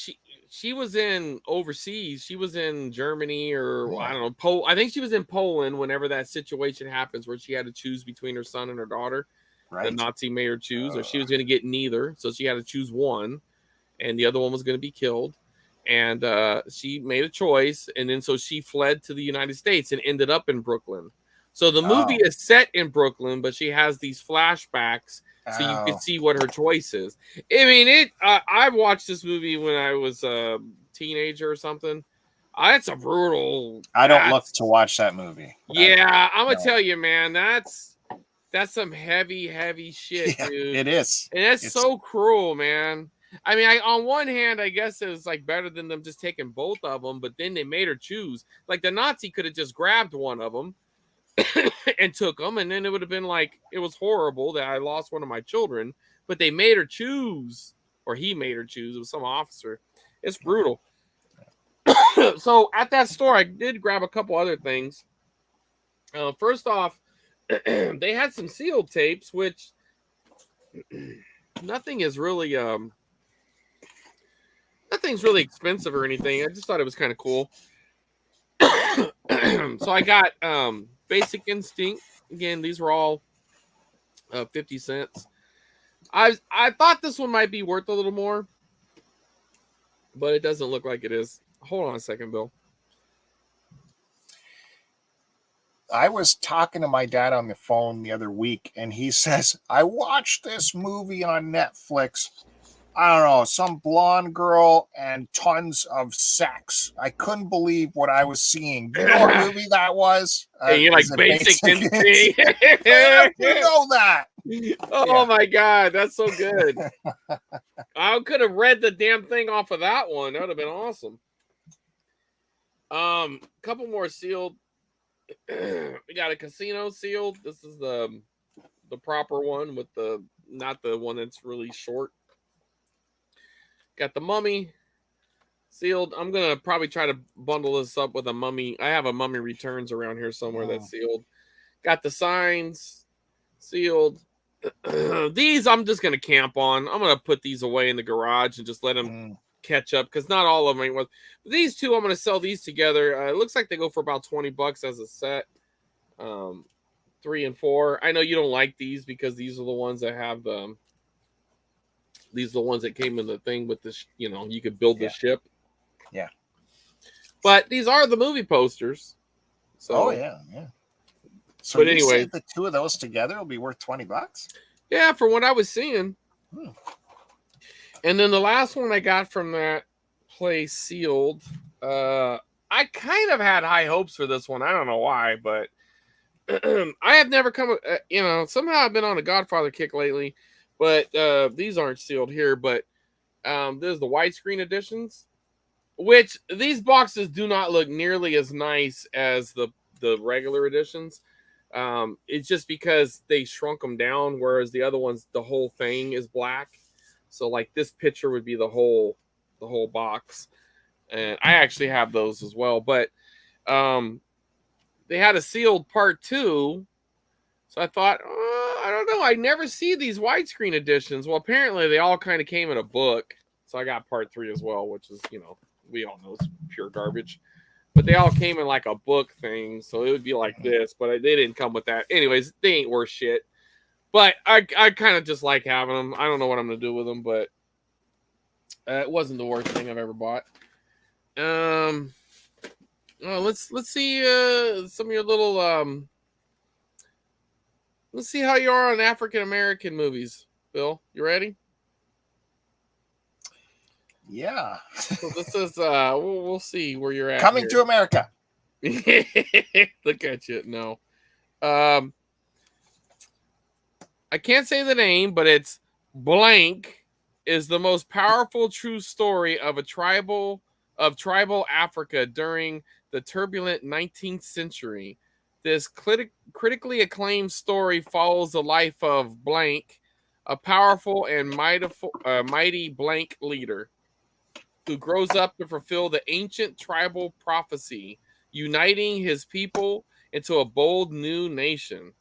she was in overseas. She was in Germany or I don't know. I think she was in Poland whenever that situation happens where she had to choose between her son and her daughter. Right. The Nazi made her choose, or she was going to get neither. So she had to choose one, and the other one was going to be killed. And she made a choice, and then so she fled to the United States and ended up in Brooklyn. So the movie is set in Brooklyn, but she has these flashbacks so you can see what her choice is. I mean, I watched this movie when I was a teenager or something. It's a brutal. I don't look to watch that movie. Yeah, I'm going to tell you, man, that's some heavy shit, dude. It is. And it's so cruel, man. I mean, on one hand, I guess it was like better than them just taking both of them, but then they made her choose. Like the Nazi could have just grabbed one of them and took them, and then it would have been like, it was horrible that I lost one of my children, but they made her choose, or he made her choose. It was some officer. It's brutal. So at that store, I did grab a couple other things. First off, they had some sealed tapes, which nothing's really expensive or anything. I just thought it was kind of cool. So I got Basic Instinct. Again, these were all 50 cents. I thought this one might be worth a little more, but it doesn't look like it is. Hold on a second, Bill. I was talking to my dad on the phone the other week, and he says, I watched this movie on Netflix. I don't know, some blonde girl and tons of sex. I couldn't believe what I was seeing. Do you know what movie that was? You're like Basic Instinct. You know that. Oh my God, that's so good. I could have read the damn thing off of that one. That would have been awesome. Couple more sealed. We got a Casino sealed. This is the proper one with not the one that's really short. Got the Mummy sealed. I'm gonna probably try to bundle this up with a Mummy. I have a Mummy Returns around here somewhere that's sealed. Got the signs sealed. These I'm just gonna camp on. I'm gonna put these away in the garage and just let them catch up because not all of them ain't worth. These two, I'm gonna sell these together. It looks like they go for about $20 as a set. 3 and 4. I know you don't like these because these are the ones that have the. These are the ones that came in the thing with this. You know, you could build the ship. Yeah. But these are the movie posters. So. Oh yeah. So but you anyway, say the two of those together will be worth $20? Yeah, from what I was seeing. And then the last one I got from that place sealed. I kind of had high hopes for this one. I don't know why, but I have never come. Somehow I've been on a Godfather kick lately. But these aren't sealed here. But there's the widescreen editions, which these boxes do not look nearly as nice as the regular editions. It's just because they shrunk them down, whereas the other ones, the whole thing is black. So like this picture would be the whole box, and I actually have those as well. But they had a sealed part 2, so I thought, I don't know. I never see these widescreen editions. Well, apparently they all kind of came in a book, so I got part 3 as well, which is we all know it's pure garbage. But they all came in like a book thing, so it would be like this. But they didn't come with that. Anyways, they ain't worth shit. But I kind of just like having them. I don't know what I'm gonna do with them, but it wasn't the worst thing I've ever bought. Let's see some of your little Let's see how you are on African American movies, Bill. You ready? Yeah. So this is we'll see where you're at. Coming to America. Look at you. No. I can't say the name, but it's blank is the most powerful true story of tribal Africa during the turbulent 19th century. This critically acclaimed story follows the life of blank, a powerful and mighty blank leader who grows up to fulfill the ancient tribal prophecy, uniting his people into a bold new nation.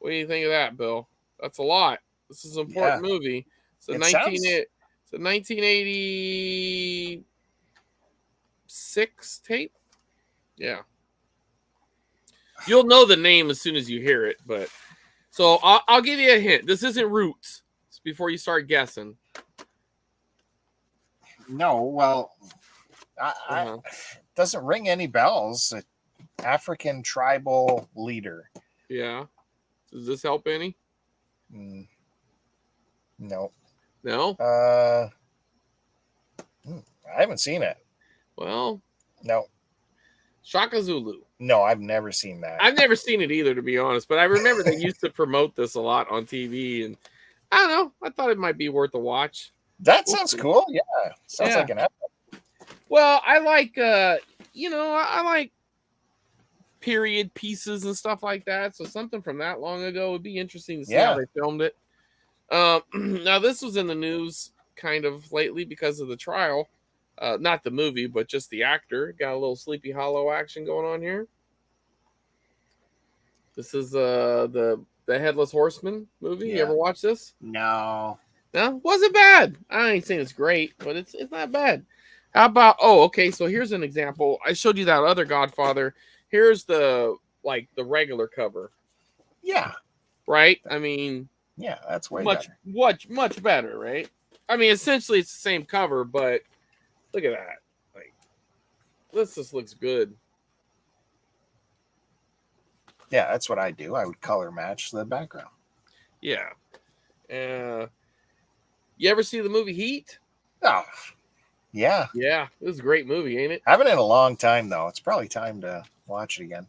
What do you think of that, Bill? That's a lot. This is an important movie. It's a 1986 tape. Yeah. You'll know the name as soon as you hear it, but so I'll give you a hint. This isn't Roots. It's before you start guessing. No, well, I doesn't ring any bells. African tribal leader. Yeah. Does this help any? No. No? I haven't seen it. Well. No. Shaka Zulu. No, I've never seen that. I've never seen it either, to be honest. But I remember they used to promote this a lot on TV. And I don't know. I thought it might be worth a watch. That sounds cool. Yeah. Sounds like an epic. Well, I like, I like period pieces and stuff like that. So something from that long ago would be interesting to see how they filmed it. Now, this was in the news kind of lately because of the trial. Not the movie, but just the actor. Got a little Sleepy Hollow action going on here. This is the Headless Horseman movie. You ever watch this? No. No? Wasn't bad. I ain't saying it's great, but it's not bad. How about, okay, so here's an example. I showed you that other Godfather. Here's the regular cover. Yeah. Right? I mean, yeah, that's way better. Much better, right? I mean, essentially it's the same cover, but look at that. Like, this just looks good. Yeah, that's what I do. I would color match the background. Yeah. You ever see the movie Heat? Oh, yeah. Yeah, this is a great movie, ain't it? I haven't in a long time, though. It's probably time to watch it again.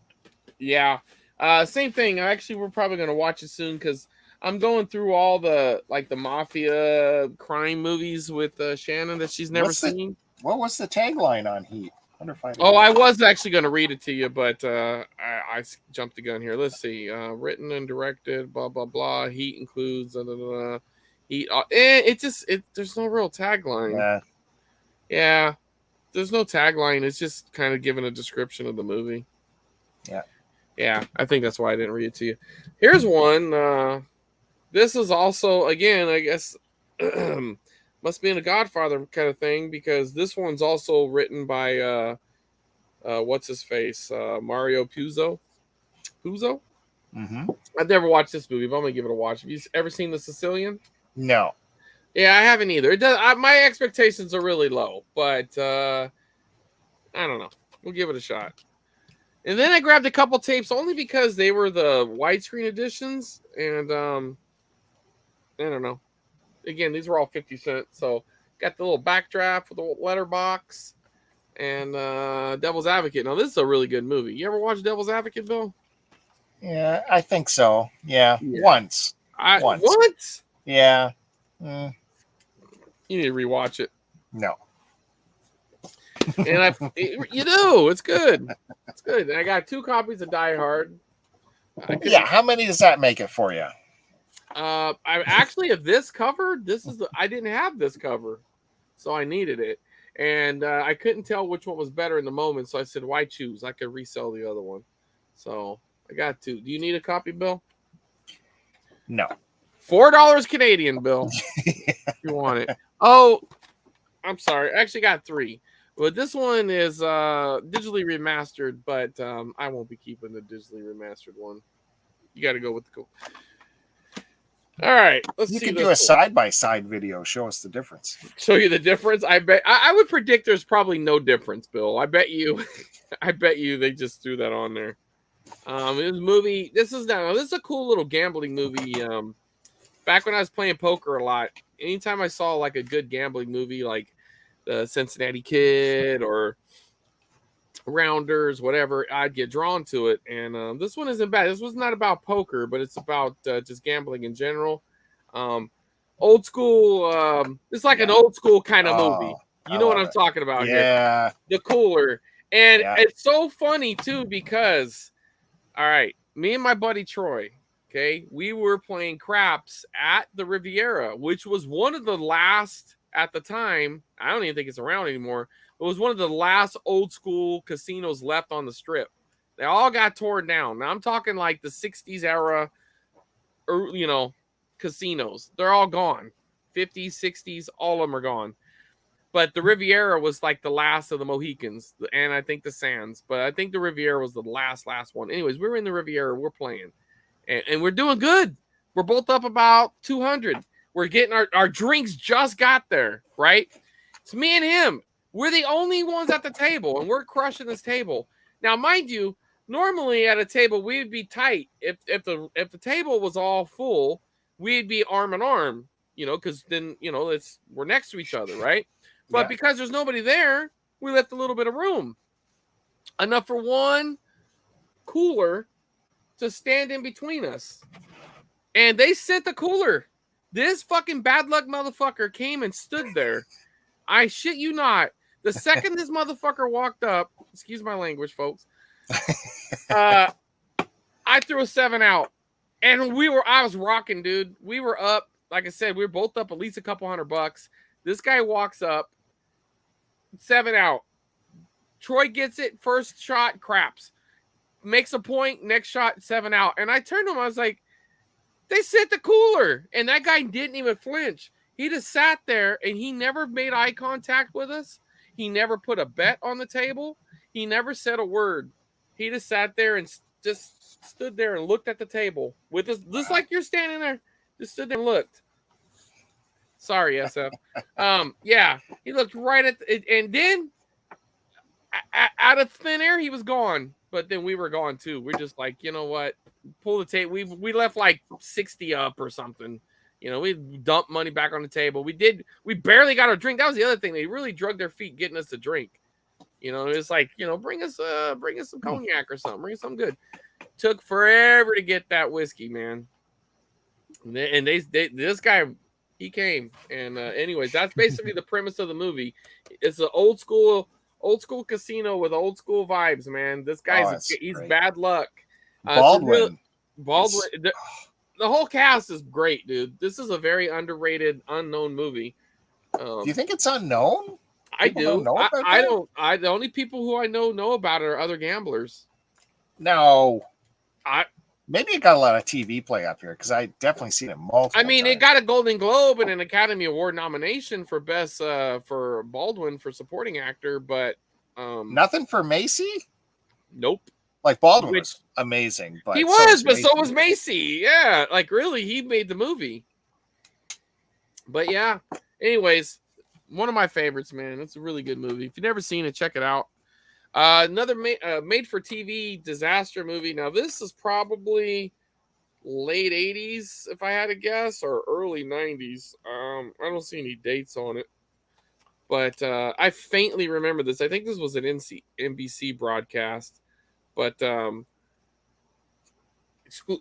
Yeah. Same thing. Actually, we're probably going to watch it soon because I'm going through all the mafia crime movies with Shannon that she's never seen. What was the tagline on Heat? I was actually going to read it to you, but I jumped the gun here. Let's see. Written and directed, blah, blah, blah. Heat includes, Heat. There's no real tagline. Yeah. There's no tagline. It's just kind of giving a description of the movie. Yeah. Yeah, I think that's why I didn't read it to you. Here's one. This is also, again, I guess, must be in a Godfather kind of thing, because this one's also written by what's his face, Mario Puzo. Puzo. Mm-hmm. I've never watched this movie, but I'm gonna give it a watch. Have you ever seen The Sicilian? No. Yeah, I haven't either. It does. My expectations are really low, but I don't know. We'll give it a shot. And then I grabbed a couple tapes only because they were the widescreen editions, and I don't know. Again, these were all 50 cents, so got the little backdraft with the letterbox and Devil's Advocate. Now this is a really good movie. You ever watch Devil's Advocate, Bill? Yeah, I think so. Yeah. Once. Once? Yeah. Mm. You need to rewatch it. No. And you do. It's good. It's good. And I got 2 copies of Die Hard. Yeah. How many does that make it for you? I'm actually at this cover. I didn't have this cover, so I needed it, and I couldn't tell which one was better in the moment. So I said, "Why choose? I could resell the other one." So I got 2. Do you need a copy, Bill? No. $4 Canadian, Bill. If you want it. Oh, I'm sorry. I actually got 3. But this one is digitally remastered, but I won't be keeping the digitally remastered one. You got to go with the cool. All right, let's see. You can do a side-by-side video. Show us the difference. Show you the difference. I bet. I would predict there's probably no difference, Bill. I bet you. I bet you they just threw that on there. This movie. This is a cool little gambling movie. Back when I was playing poker a lot, anytime I saw like a good gambling movie, like the Cincinnati Kid or Rounders, whatever, I'd get drawn to it. And this one isn't bad. This was not about poker, but it's about just gambling in general. Old school. It's like an old school kind of movie. You know what I'm talking about here. The cooler. And it's so funny too, because all right, me and my buddy Troy, okay, we were playing craps at the Riviera, which was one of the last at the time. I don't even think it's around anymore. It was one of the last old school casinos left on the strip. They all got torn down. Now I'm talking like the 60s era, or, casinos. They're all gone. 50s, 60s, all of them are gone. But the Riviera was like the last of the Mohicans, and I think the Sands. But I think the Riviera was the last one. Anyways, we were in the Riviera. We're playing. And we're doing good. We're both up about 200. We're getting our drinks just got there, right? It's me and him. We're the only ones at the table, and we're crushing this table. Now, mind you, normally at a table we'd be tight. If the table was all full, we'd be arm in arm, because then we're next to each other, right? But because there's nobody there, we left a little bit of room, enough for one cooler to stand in between us, and they sent the cooler. This fucking bad luck motherfucker came and stood there. I shit you not. The second this motherfucker walked up, excuse my language, folks, I threw a 7 out. And I was rocking, dude. We were up, like I said, we were both up at least a couple $100. This guy walks up, 7 out. Troy gets it, first shot, craps. Makes a point, next shot, 7 out. And I turned to him, I was like, they sent the cooler. And that guy didn't even flinch. He just sat there, and he never made eye contact with us. He never put a bet on the table. He never said a word. He just sat there and just stood there and looked at the table with us, just like you're standing there. Just stood there and looked. Sorry, SF. Yeah, he looked right at it, and then out of thin air, he was gone. But then we were gone too. We're just like, you know what? Pull the tape. We left like 60 up or something. We dumped money back on the table. We barely got our drink. That was the other thing. They really drug their feet getting us a drink. It's like, bring us some cognac or something. Bring us something good. Took forever to get that whiskey, man. And this guy, he came. And anyways, that's basically the premise of the movie. It's an old school casino with old school vibes, man. This guy's he's great. Bad luck. Baldwin. The whole cast is great, dude. This is a very underrated, unknown movie. Do you think it's unknown? I do. I don't. The only people who I know about it are other gamblers. No. Maybe it got a lot of TV play up here because I definitely seen it multiple I mean, times. it got a Golden Globe and an Academy Award nomination for best for Baldwin for supporting actor, but nothing for Macy. Nope. Like Baldwin was amazing, but he was, so but so was Macy. Yeah, like really, he made the movie. But yeah, anyways, one of my favorites, man. It's a really good movie. If you've never seen it, check it out. Another made-for-TV disaster movie. Now, this is probably late 80s, if I had to guess, or early 90s. I don't see any dates on it. But I faintly remember this. I think this was an NBC broadcast. But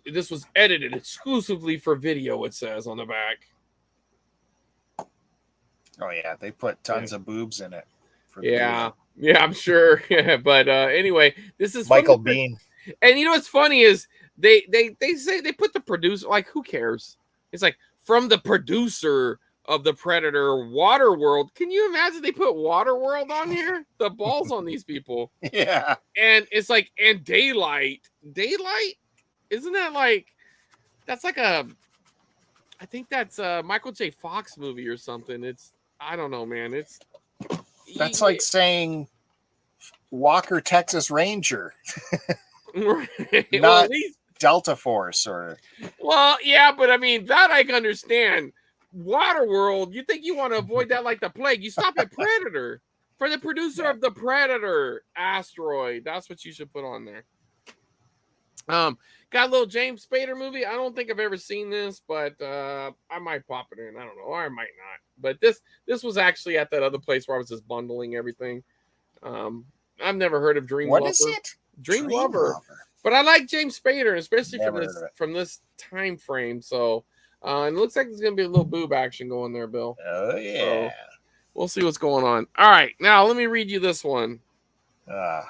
this was edited exclusively for video, it says on the back. Oh, yeah. They put tons of boobs in it. Yeah, I'm sure. Yeah, but anyway, this is Michael Biehn. And you know what's funny is they say they put the producer, like, who cares? It's like, from the producer of the Predator Waterworld. Can you imagine they put Waterworld on here? The balls on these people. Yeah. And it's like, and Daylight. Isn't that like, that's like I think that's a Michael J. Fox movie or something. I don't know, man. That's like saying Walker, Texas Ranger. Not Delta Force or. Well, yeah, but I mean, that I can understand. Waterworld, you think you want to avoid that like the plague. You stop at Predator. For the producer of the Predator Asteroid. That's what you should put on there. Got a little James Spader movie. I don't think I've ever seen this, but I might pop it in. I don't know, or I might not. But this was actually at that other place where I was just bundling everything. I've never heard of Dream Lover. What is it? Dream Lover. But I like James Spader, especially from this time frame. So and it looks like there's gonna be a little boob action going there, Bill. Oh yeah. So we'll see what's going on. All right, now let me read you this one. I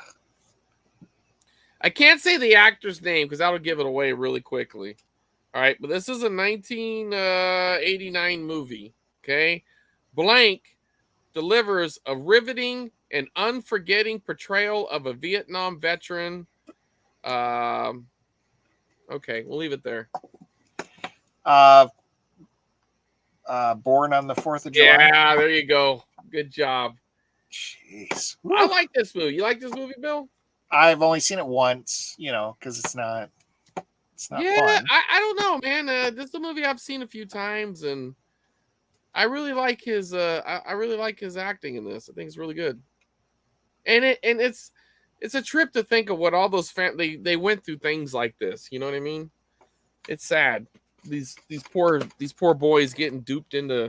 can't say the actor's name because that'll give it away really quickly. All right, but this is a 1989 movie. Okay, Blank delivers a riveting and unforgetting portrayal of a Vietnam veteran. Okay, we'll leave it there. Born on the 4th of July. Yeah, there you go. Good job. Jeez. I like this movie. You like this movie, Bill? I've only seen it once, because it's not fun. I don't know, man. This is a movie I've seen a few times, and I really like his I really like his acting in this. I think it's really good. And it's a trip to think of what all those they went through things like this. You know what I mean? It's sad. These poor boys getting duped into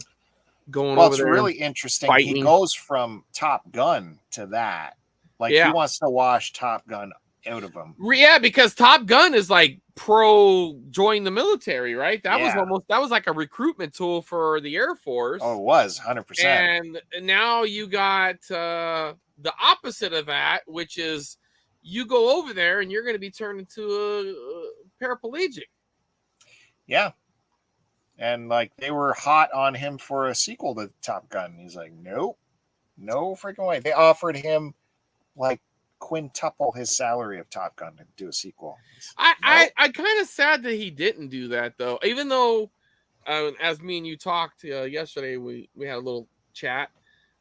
going over there. Well, it's really interesting. Fighting. He goes from Top Gun to that. Like he wants to wash Top Gun out of him. Yeah, because Top Gun is like pro join the military, right? That was like a recruitment tool for the Air Force. Oh, it was 100%. And now you got the opposite of that, which is you go over there and you're going to be turned into a paraplegic. Yeah. And like they were hot on him for a sequel to Top Gun. He's like, nope, no freaking way. They offered him like quintuple his salary of Top Gun to do a sequel. I kind of sad that he didn't do that though. Even though, as me and you talked yesterday, we had a little chat.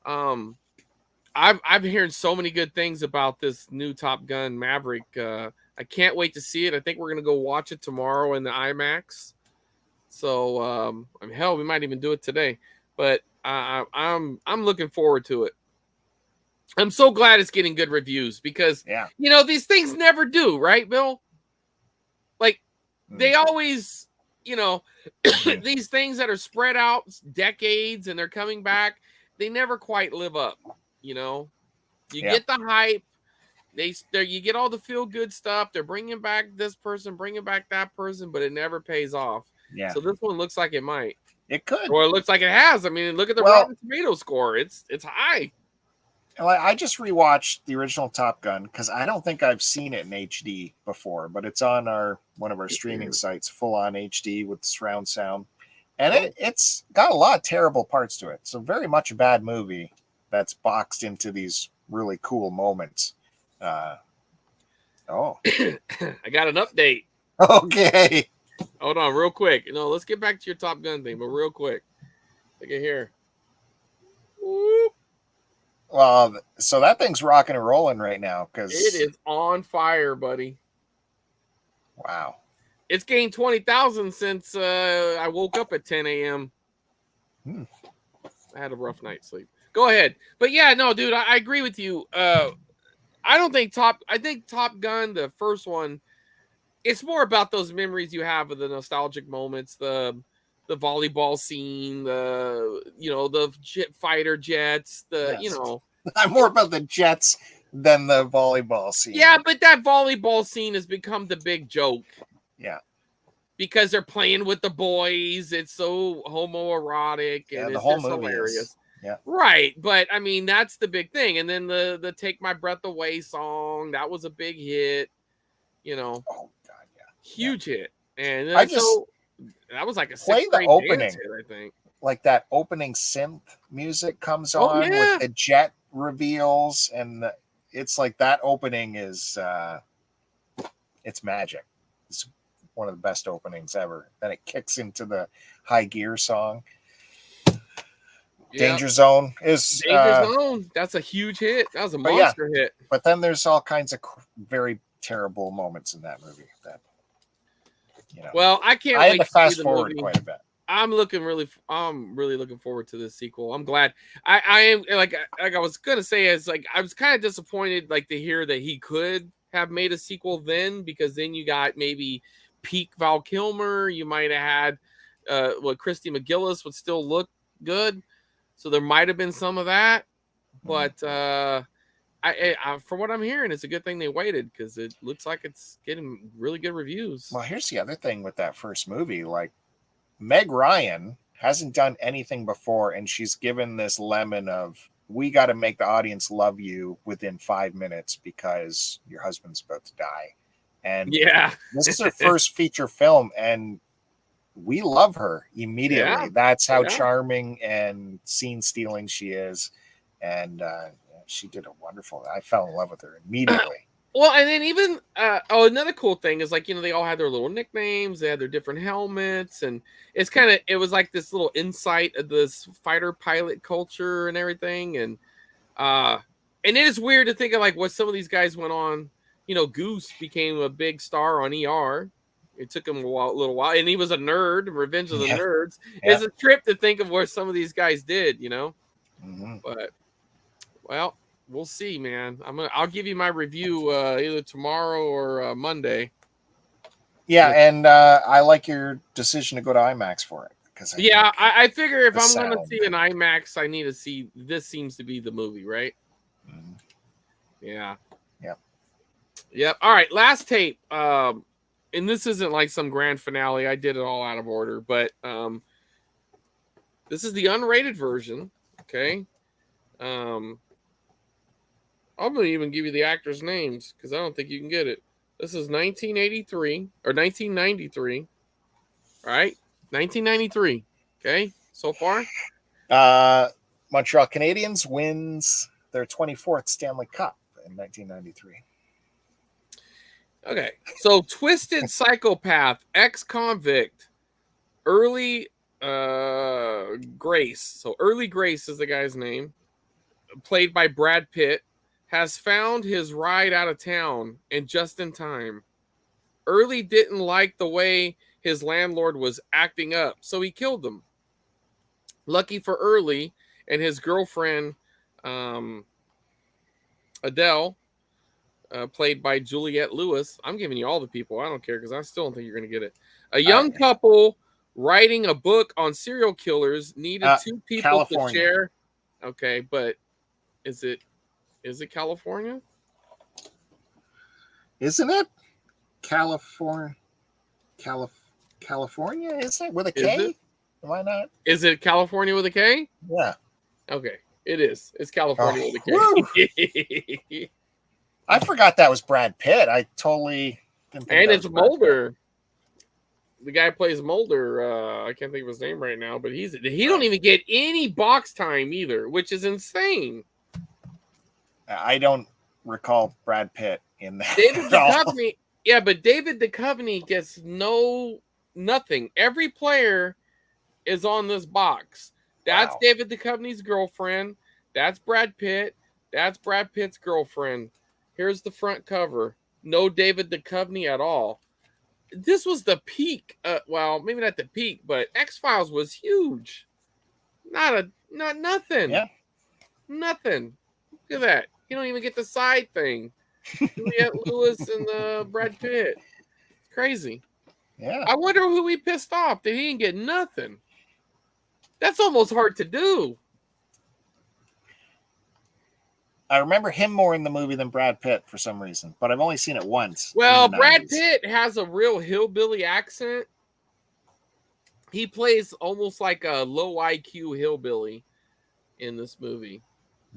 I've hearing so many good things about this new Top Gun Maverick. I can't wait to see it. I think we're gonna go watch it tomorrow in the IMAX. So hell, we might even do it today. But I'm looking forward to it. I'm so glad it's getting good reviews because these things never do, right, Bill? Like they always, these things that are spread out decades and they're coming back, they never quite live up. You get the hype, you get all the feel good stuff. They're bringing back this person, bringing back that person, but it never pays off. Yeah. So this one looks like it might. It could. Or it looks like it has. I mean, look at the Rotten Tomato score. It's high. I just rewatched the original Top Gun because I don't think I've seen it in HD before, but it's on one of our streaming sites, full on HD with surround sound, and it's got a lot of terrible parts to it. So very much a bad movie that's boxed into these really cool moments. I got an update. Okay. Hold on, real quick. No, let's get back to your Top Gun thing, but real quick. Look at here. Whoop. Well, so that thing's rocking and rolling right now because It is on fire, buddy. wow. It's gained 20,000 since I woke up at 10 a.m. I had a rough night's sleep. Go ahead. But yeah, no, dude, I agree with you. I think Top Gun, the first one, it's more about those memories you have of the nostalgic moments, the volleyball scene, the fighter jets, Yes. I'm more about the jets than the volleyball scene. Yeah, but that volleyball scene has become the big joke. Yeah. Because they're playing with the boys. It's so homoerotic and the it's whole just movie hilarious. Yeah. Right. But I mean, that's the big thing. And then the Take My Breath Away song, that was a big hit. Oh God, yeah. Huge hit. And I just so that was like a play sixth the grade opening. dance hit, I think. Like that opening synth music comes on with the jet reveals, and it's like that opening is it's magic. It's one of the best openings ever. Then it kicks into the high gear song. Danger Zone is Danger Zone. That's a huge hit. That was a monster hit. But then there's all kinds of very terrible moments in that movie. That well, I can't. I wait had to fast forward movie. quite a bit. I'm really looking forward to this sequel. I'm glad. I am like I was gonna say, is like I was kind of disappointed like to hear that he could have made a sequel then, because then you got maybe peak Val Kilmer. You might have had Christy McGillis would still look good, so there might have been some of that. But I from what I'm hearing, it's a good thing they waited, because it looks like it's getting really good reviews. Well, here's the other thing with that first movie, like Meg Ryan hasn't done anything before, and she's given this lemon of, we got to make the audience love you within 5 minutes because your husband's about to die. And this is her first feature film, and we love her immediately. Yeah. That's how charming and scene stealing she is. And she did a wonderful, I fell in love with her immediately. Well, and then even another cool thing is, like, they all had their little nicknames, they had their different helmets, and it was like this little insight of this fighter pilot culture and everything. And it is weird to think of like what some of these guys went on. Goose became a big star on ER. It took him a little while, and he was a nerd. Revenge of the Nerds. It's a trip to think of where some of these guys did, Mm-hmm. But well, we'll see, man. I'll give you my review either tomorrow or Monday. Yeah, and I like your decision to go to IMAX for it, because I figure if I'm going to see an IMAX, I need to see. This seems to be the movie, right? Mm-hmm. Yeah. Yep. All right, last tape. And this isn't like some grand finale. I did it all out of order, but this is the unrated version. Okay. I'm going to even give you the actors' names because I don't think you can get it. This is 1983 or 1993. All right. 1993. Okay. So far. Montreal Canadiens wins their 24th Stanley Cup in 1993. Okay. So twisted psychopath, ex-convict, Early Grace. So Early Grace is the guy's name. Played by Brad Pitt. Has found his ride out of town, and just in time. Early didn't like the way his landlord was acting up, so he killed him. Lucky for Early and his girlfriend, Adele, played by Juliette Lewis. I'm giving you all the people. I don't care, because I still don't think you're going to get it. A young couple writing a book on serial killers needed two people California. to share. Okay, but is it California? Isn't it? California, isn't it? With a K? Why not? Is it California with a K? Yeah. Okay, it is. It's California with a K. I forgot that was Brad Pitt. I totally didn't think. And it's Mulder. The guy plays Mulder. I can't think of his name right now, but he don't even get any box time either, which is insane. I don't recall Brad Pitt in that. David Duchovny. Yeah, but David Duchovny gets nothing. Every player is on this box. That's Wow. David Duchovny's girlfriend. That's Brad Pitt. That's Brad Pitt's girlfriend. Here's the front cover. No David Duchovny at all. This was the peak. Well, maybe not the peak, but X-Files was huge. Not nothing. Yeah. Nothing. Look at that. You don't even get the side thing. Juliette Lewis and Brad Pitt. Crazy. Yeah. I wonder who he pissed off that he didn't get nothing. That's almost hard to do. I remember him more in the movie than Brad Pitt for some reason, but I've only seen it once. Well, in the Brad 90s. Pitt has a real hillbilly accent. He plays almost like a low IQ hillbilly in this movie.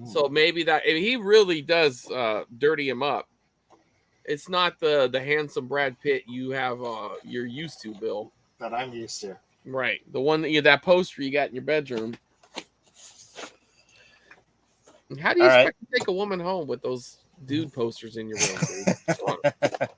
So maybe that he really does dirty him up. It's not the handsome Brad Pitt you're used to, Bill. That I'm used to. Right. The one that poster you got in your bedroom. How do you expect to take a woman home with those dude posters in your room, dude?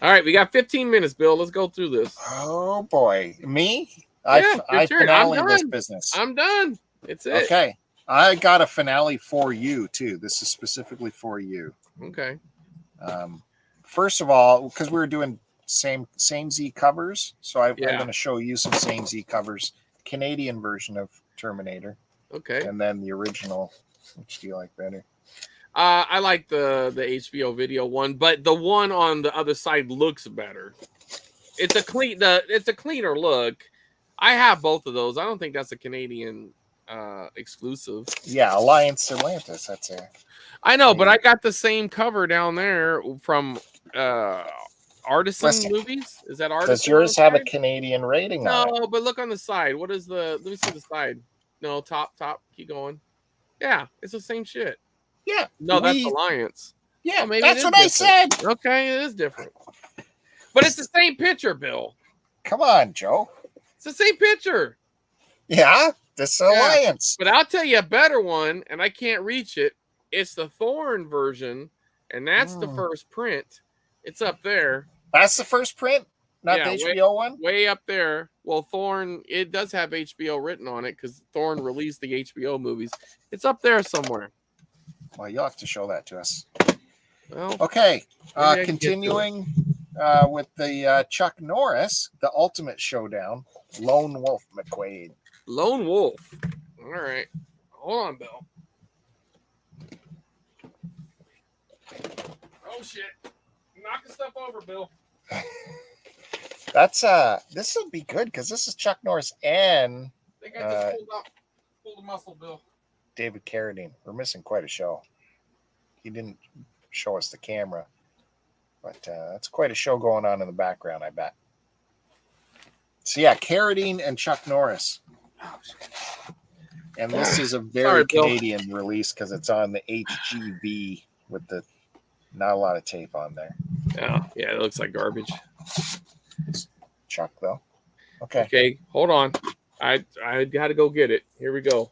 All right, we got 15 minutes, Bill. Let's go through this. Oh boy. Me? Yeah, I your turn. finale this business. I'm done. It's it. Okay. I got a finale for you too. This is specifically for you. Okay. First of all, because we were doing same Z covers, so I'm Yeah. going to show you some same Z covers. Canadian version of Terminator, Okay. and then the original. Which do you like better? I like the HBO video one, but the one on the other side looks better. It's a cleaner look. I have both of those. I don't think that's a Canadian exclusive. Yeah, Alliance Atlantis. That's it. I know, but I got the same cover down there from Artisan Movies. Is that Artisan? Does yours have a Canadian rating on it? No, but look on the side. What is let me see the side. No, top. Keep going. Yeah, it's the same shit. Yeah. No, that's Alliance. Yeah, maybe that's what I said. Okay, it is different. But it's the same picture, Bill. Come on, Joe. It's the same picture. Yeah, this Alliance. But I'll tell you a better one, and I can't reach it. It's the Thorn version, and that's the first print. It's up there. That's the first print? Not the HBO one? Way up there. Well, Thorn, it does have HBO written on it because Thorn released the HBO movies. It's up there somewhere. Well, you'll have to show that to us. Well, okay. Continuing with the Chuck Norris, the Ultimate Showdown, Lone Wolf McQuaid. Lone Wolf. All right. Hold on, Bill. Oh, shit. Knock the stuff over, Bill. That's this will be good because this is Chuck Norris and they got this pulled up. Pull the muscle, Bill. David Carradine. We're missing quite a show. He didn't show us the camera, but that's quite a show going on in the background, I bet. So yeah, Carradine and Chuck Norris. And this is a very Canadian release because it's on the HGV with the not a lot of tape on there. Yeah, it looks like garbage. Chuck though. Okay. Okay, hold on. I got to go get it. Here we go.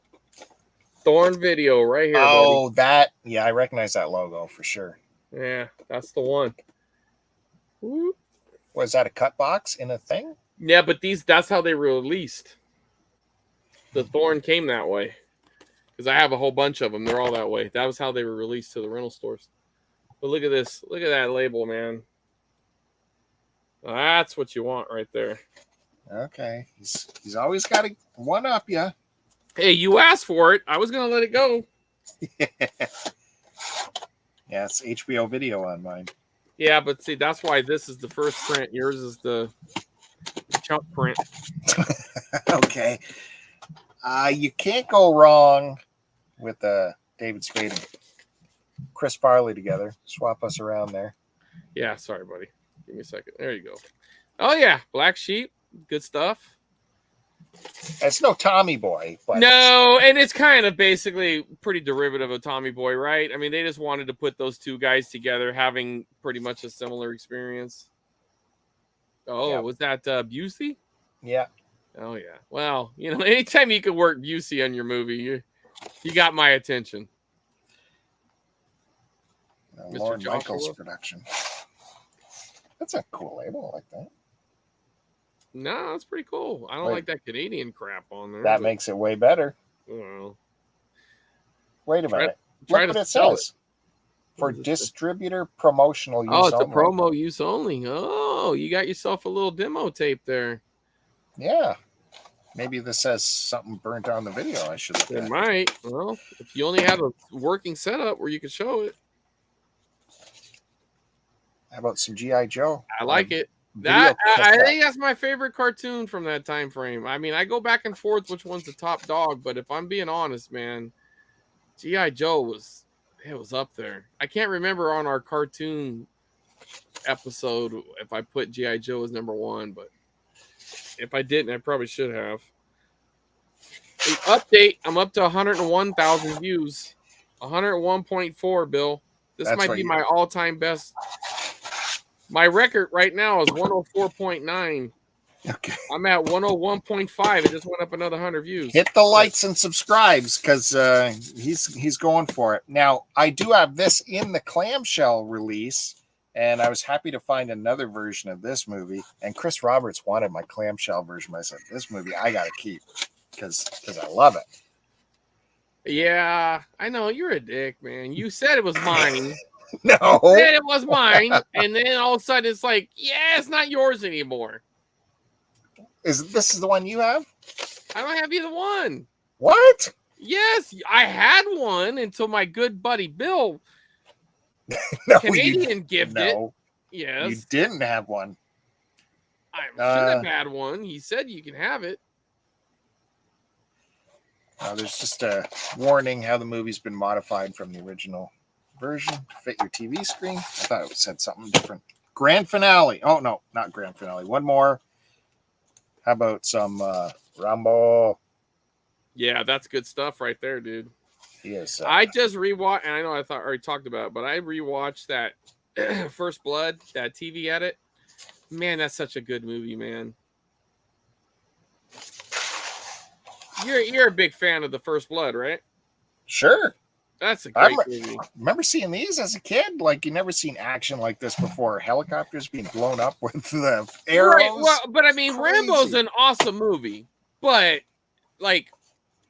Thorn Video right here. Oh, buddy. Yeah, I recognize that logo for sure. Yeah, that's the one. Was that a cut box in a thing? Yeah, but that's how they were released. The Thorn came that way. Because I have a whole bunch of them. They're all that way. That was how they were released to the rental stores. But look at this. Look at that label, man. That's what you want right there. Okay. He's always got to one-up you. Hey, you asked for it. I was going to let it go. Yeah, it's HBO video on mine. Yeah, but see, that's why this is the first print. Yours is the chunk print. Okay. You can't go wrong with David Spade and Chris Farley together. Swap us around there. Yeah, sorry, buddy. Give me a second. There you go. Oh, yeah. Black Sheep. Good stuff. It's no Tommy Boy. But no, and it's kind of basically pretty derivative of Tommy Boy, right? I mean, they just wanted to put those two guys together having pretty much a similar experience. Oh, yeah. Was that Busey? Yeah. Oh, yeah. Well, anytime you can work Busey on your movie, you got my attention. Lorne Michaels production. That's a cool label. I like that. No, that's pretty cool. I don't like that Canadian crap on there. That makes it way better. Well, wait a minute. Try Look to what it sell says. For distributor promotional use only. Oh, it's only. a promo use only. Oh, you got yourself a little demo tape there. Yeah. Maybe this says something burnt on the video I should look at. It might. Well, if you only had a working setup where you could show it. How about some G.I. Joe? I like it. I think that's my favorite cartoon from that time frame. I mean, I go back and forth which one's the top dog, but if I'm being honest, man, G.I. Joe was up there. I can't remember on our cartoon episode if I put G.I. Joe as number one, but if I didn't, I probably should have. Update, I'm up to 101,000 views. 101.4, Bill. This might be my all-time best. My record right now is 104.9. Okay. I'm at 101.5. It just went up another 100 views. Hit the likes and subscribes because he's going for it. Now, I do have this in the clamshell release, and I was happy to find another version of this movie. And Chris Roberts wanted my clamshell version. I said, this movie I got to keep because I love it. Yeah, I know. You're a dick, man. You said it was mine. No. You said it was mine. And then all of a sudden it's like, yeah, it's not yours anymore. This is the one you have? I don't have either one. What? Yes, I had one until my good buddy Bill Canadian gifted it. Yes. You didn't have one. I should have had one. He said you can have it. There's just a warning how the movie's been modified from the original version to fit your TV screen. I thought it said something different. Grand finale. Oh, no, not grand finale. One more. How about some Rambo? Yeah, that's good stuff right there, dude. Yes. I just rewatched, and I know I already talked about it, but I rewatched that First Blood, that TV edit. Man, that's such a good movie, man. You're a big fan of the First Blood, right? Sure. That's a great movie. I remember seeing these as a kid. Like, you never seen action like this before. Helicopters being blown up with the arrows. Right. Well, but I mean, Rambo's an awesome movie. But, like,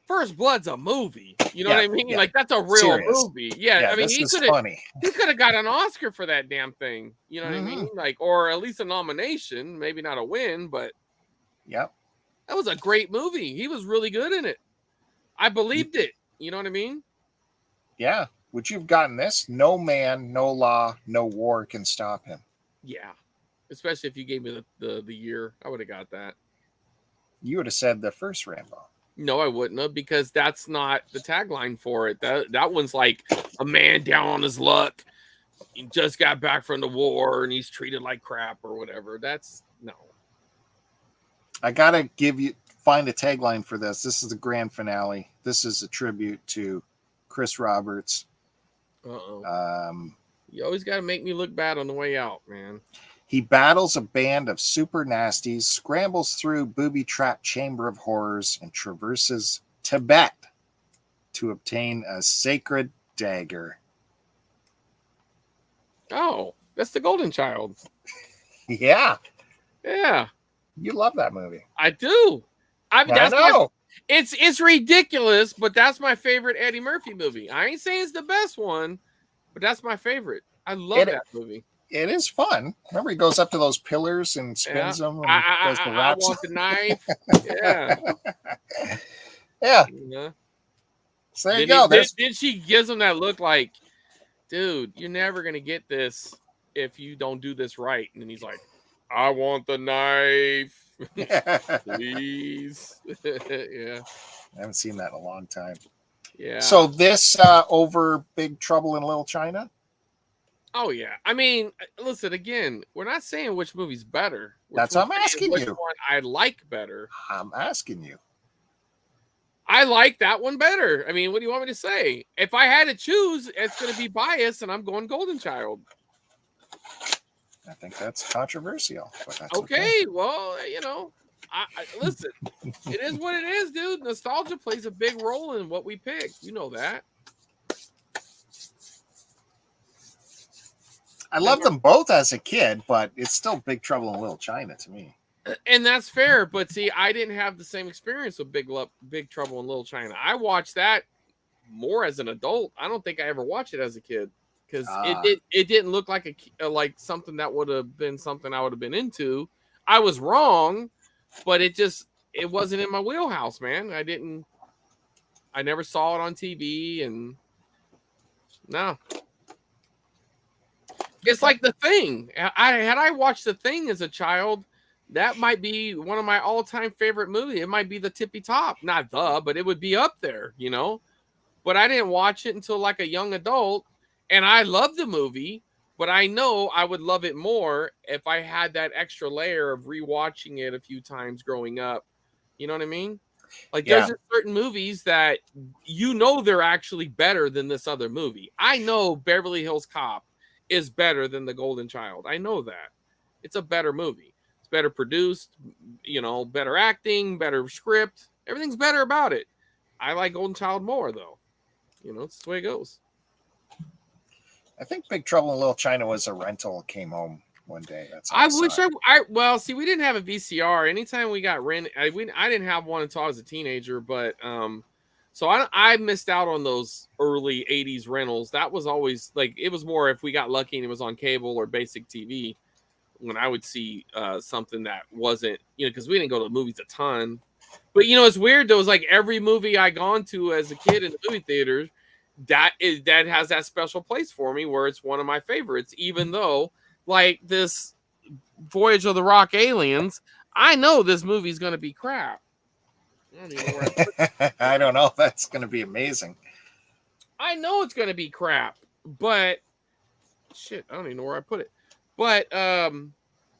First Blood's a movie. You know what I mean? Yeah. Like, that's a real movie. Yeah, I mean, he could have got an Oscar for that damn thing. You know what I mean? Like, or at least a nomination. Maybe not a win, but... Yep. That was a great movie. He was really good in it. I believed it. You know what I mean? Yeah. Would you have gotten this? No man, no law, no war can stop him. Yeah. Especially if you gave me the year. I would have got that. You would have said the first Rambo. No, I wouldn't have, because that's not the tagline for it. That one's like a man down on his luck. He just got back from the war and he's treated like crap or whatever. That's no. I gotta find a tagline for this. This is the grand finale. This is a tribute to Chris Roberts. You always got to make me look bad on the way out, man. He battles a band of super nasties, scrambles through booby-trapped chamber of horrors, and traverses Tibet to obtain a sacred dagger. Oh, that's the Golden Child. Yeah. Yeah. You love that movie. I do. I know. It's ridiculous, but that's my favorite Eddie Murphy movie. I ain't saying it's the best one, but that's my favorite. I love that movie. It is fun. Remember, he goes up to those pillars and spins them. And goes to I want the knife. Yeah. So there you go. Then she gives him that look like, dude, you're never going to get this if you don't do this right. And then he's like, I want the knife. Please. Yeah. I haven't seen that in a long time. Yeah. So this over Big Trouble in Little China? Oh, yeah. I mean, listen, again, we're not saying which movie's better. That's what I'm asking you. Which one I like better. I'm asking you. I like that one better. I mean, what do you want me to say? If I had to choose, it's going to be biased, and I'm going Golden Child. I think that's controversial. But that's okay. Well, you know, I listen, it is what it is, dude. Nostalgia plays a big role in what we pick. You know that. I loved them both as a kid, but it's still Big Trouble in Little China to me. And that's fair, but see, I didn't have the same experience with Big Trouble in Little China. I watched that more as an adult. I don't think I ever watched it as a kid because it didn't look like like something that would have been something I would have been into. I was wrong, but it wasn't in my wheelhouse, man. I never saw it on TV, and no. It's like The Thing. Had I watched The Thing as a child, that might be one of my all-time favorite movies. It might be the tippy top, but it would be up there, you know. But I didn't watch it until like a young adult, and I love the movie. But I know I would love it more if I had that extra layer of rewatching it a few times growing up. You know what I mean? Like there's certain movies that they're actually better than this other movie. I know Beverly Hills Cop is better than The Golden Child. I know that. It's a better movie. It's better produced, better acting, better script. Everything's better about it. I like Golden Child more, though. It's the way it goes. I think Big Trouble in Little China was a rental. Came home one day. That's we didn't have a VCR. Anytime we got rent, I didn't have one until I was a teenager. But so I missed out on those early '80s rentals. That was always like it was more if we got lucky and it was on cable or basic TV. When I would see something that wasn't, because we didn't go to the movies a ton. But it's weird. There was like every movie I gone to as a kid in the movie theaters, that has that special place for me where it's one of my favorites. Even though, like this Voyage of the Rock Aliens, I know this movie's going to be crap. I don't know if that's going to be amazing. I know it's going to be crap, but shit, I don't even know where I put it. But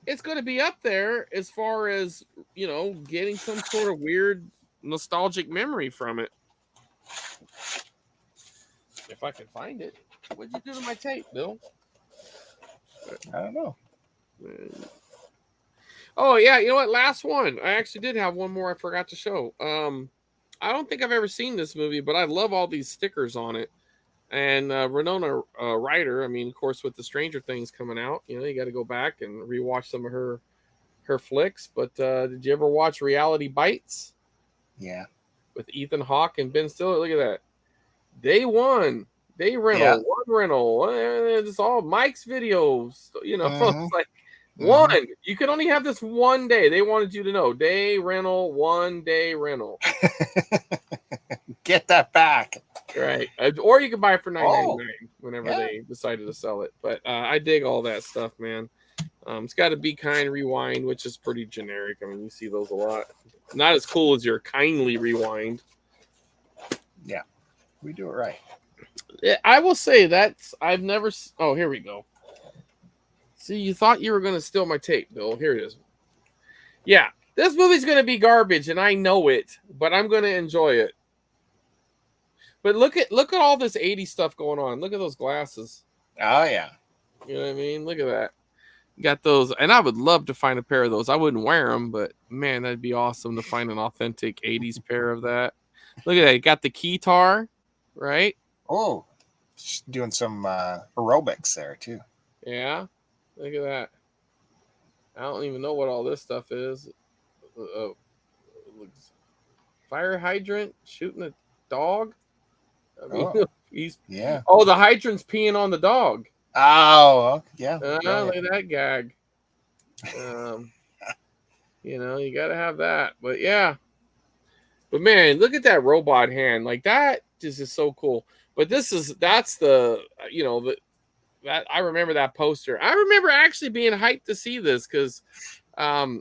it's going to be up there as far as, getting some sort of weird nostalgic memory from it. If I can find it. What'd you do to my tape, Bill? I don't know. Oh, yeah. You know what? Last one. I actually did have one more I forgot to show. I don't think I've ever seen this movie, but I love all these stickers on it. And Winona Ryder, I mean, of course, with the Stranger Things coming out, you got to go back and rewatch some of her flicks. But did you ever watch Reality Bites? Yeah. With Ethan Hawke and Ben Stiller? Look at that. Day rental, one rental. It's all Mike's videos. It's like one. You can only have this one day. They wanted you to know. Day rental, 1 day rental. Get that back. Right. Or you can buy it for $9.99 whenever they decided to sell it. But I dig all that stuff, man. It's got to Be Kind Rewind, which is pretty generic. I mean, you see those a lot. Not as cool as your Kindly Rewind. Yeah. We do it right. I will say I've never. Oh, here we go. See, you thought you were going to steal my tape, Bill. Here it is. Yeah. This movie's going to be garbage, and I know it, but I'm going to enjoy it. But look at all this 80s stuff going on. Look at those glasses. Oh, yeah. You know what I mean? Look at that. You got those. And I would love to find a pair of those. I wouldn't wear them, but man, that'd be awesome to find an authentic 80s pair of that. Look at that. You got the keytar, right? Oh, doing some aerobics there, too. Yeah. Look at that. I don't even know what all this stuff is. Fire hydrant shooting a dog. I mean, the hydrant's peeing on the dog. Oh, yeah. Look at that gag. You got to have that. But yeah. But man, look at that robot hand. Like that just is so cool. But that's the I remember that poster. I remember actually being hyped to see this because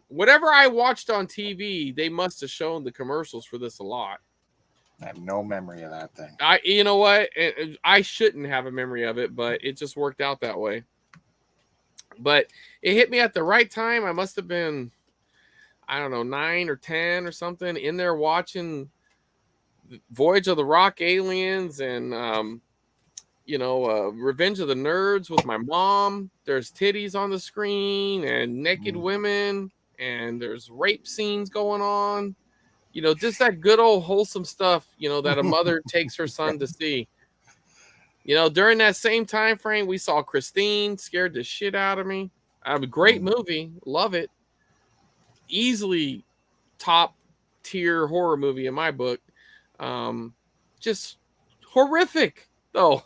whatever I watched on TV, they must have shown the commercials for this a lot. I have no memory of that thing. You know what? I shouldn't have a memory of it, but it just worked out that way. But it hit me at the right time. I must have been, I don't know, 9 or 10 or something in there watching Voyage of the Rock Aliens and, Revenge of the Nerds with my mom. There's titties on the screen and naked women and there's rape scenes going on. Just that good old wholesome stuff, that a mother takes her son to see. during that same time frame, we saw Christine, scared the shit out of me. A great movie, love it. Easily top tier horror movie in my book. Just horrific though,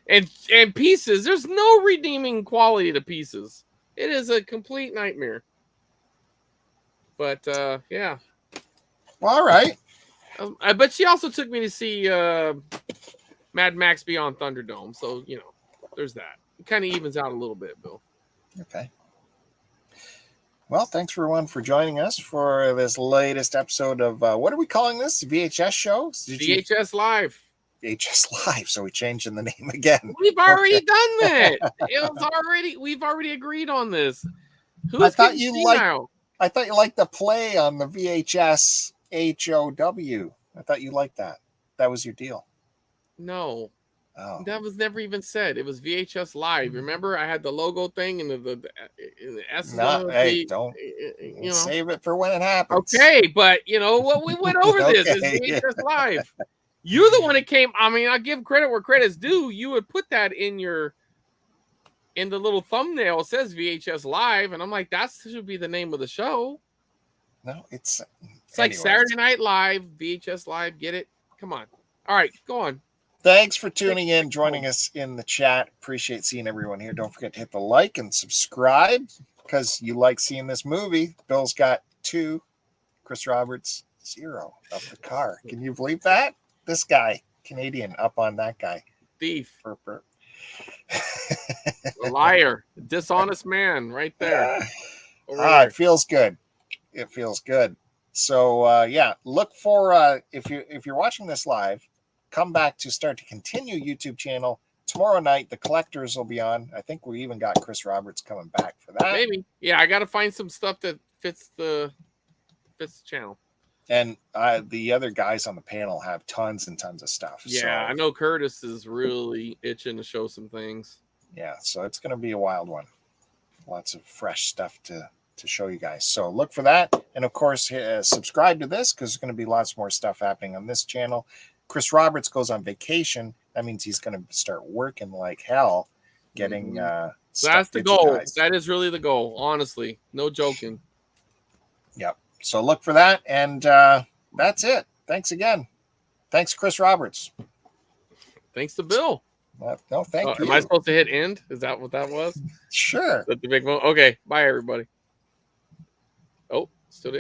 and Pieces. There's no redeeming quality to Pieces. It is a complete nightmare. But yeah. Well, all right. But she also took me to see Mad Max Beyond Thunderdome. So, there's that. It kind of evens out a little bit, Bill. Okay. Well, thanks everyone for joining us for this latest episode of what are we calling this? VHS show? VHS Live. VHS Live. So we're changing the name again. We've already done that. We've already agreed on this. I thought you liked the play on the VHS HOW. I thought you liked that. That was your deal. No. Oh. That was never even said. It was VHS Live. Remember, I had the logo thing and the S. No, hey, don't save it for when it happens. Okay, but what we went over this is VHS Live. You're the one that came. I mean, I give credit where credit's due. You would put that in the little thumbnail. It says VHS Live, and I'm like, that should be the name of the show. No, it's like Saturday Night Live, VHS Live. Get it? Come on. All right, go on. Thanks for tuning in, joining us in the chat. Appreciate seeing everyone here. Don't forget to hit the like and subscribe because you like seeing this movie. Bill's got 2, Chris Roberts 0 of the car. Can you believe that? This guy, Canadian, up on that guy. Thief. Burp. A liar. Dishonest man right there. It feels good. It feels good. So, look for, if you're watching this live, come back to Start to Continue YouTube channel. Tomorrow night, the Collectors will be on. I think we even got Chris Roberts coming back for that. Maybe. Yeah, I got to find some stuff that fits the channel. And the other guys on the panel have tons and tons of stuff. Yeah, so, I know Curtis is really itching to show some things. Yeah, so it's going to be a wild one. Lots of fresh stuff to show you guys. So look for that. And, of course, subscribe to this because there's going to be lots more stuff happening on this channel. Chris Roberts goes on vacation. That means he's going to start working like hell, getting so that's the goal. That is really the goal, honestly. No joking. Yep. So look for that. And that's it. Thanks again. Thanks, Chris Roberts. Thanks to Bill. No, thank you. Am I supposed to hit end? Is that what that was? Sure. Is that the big one? Okay. Bye, everybody. Oh, still did.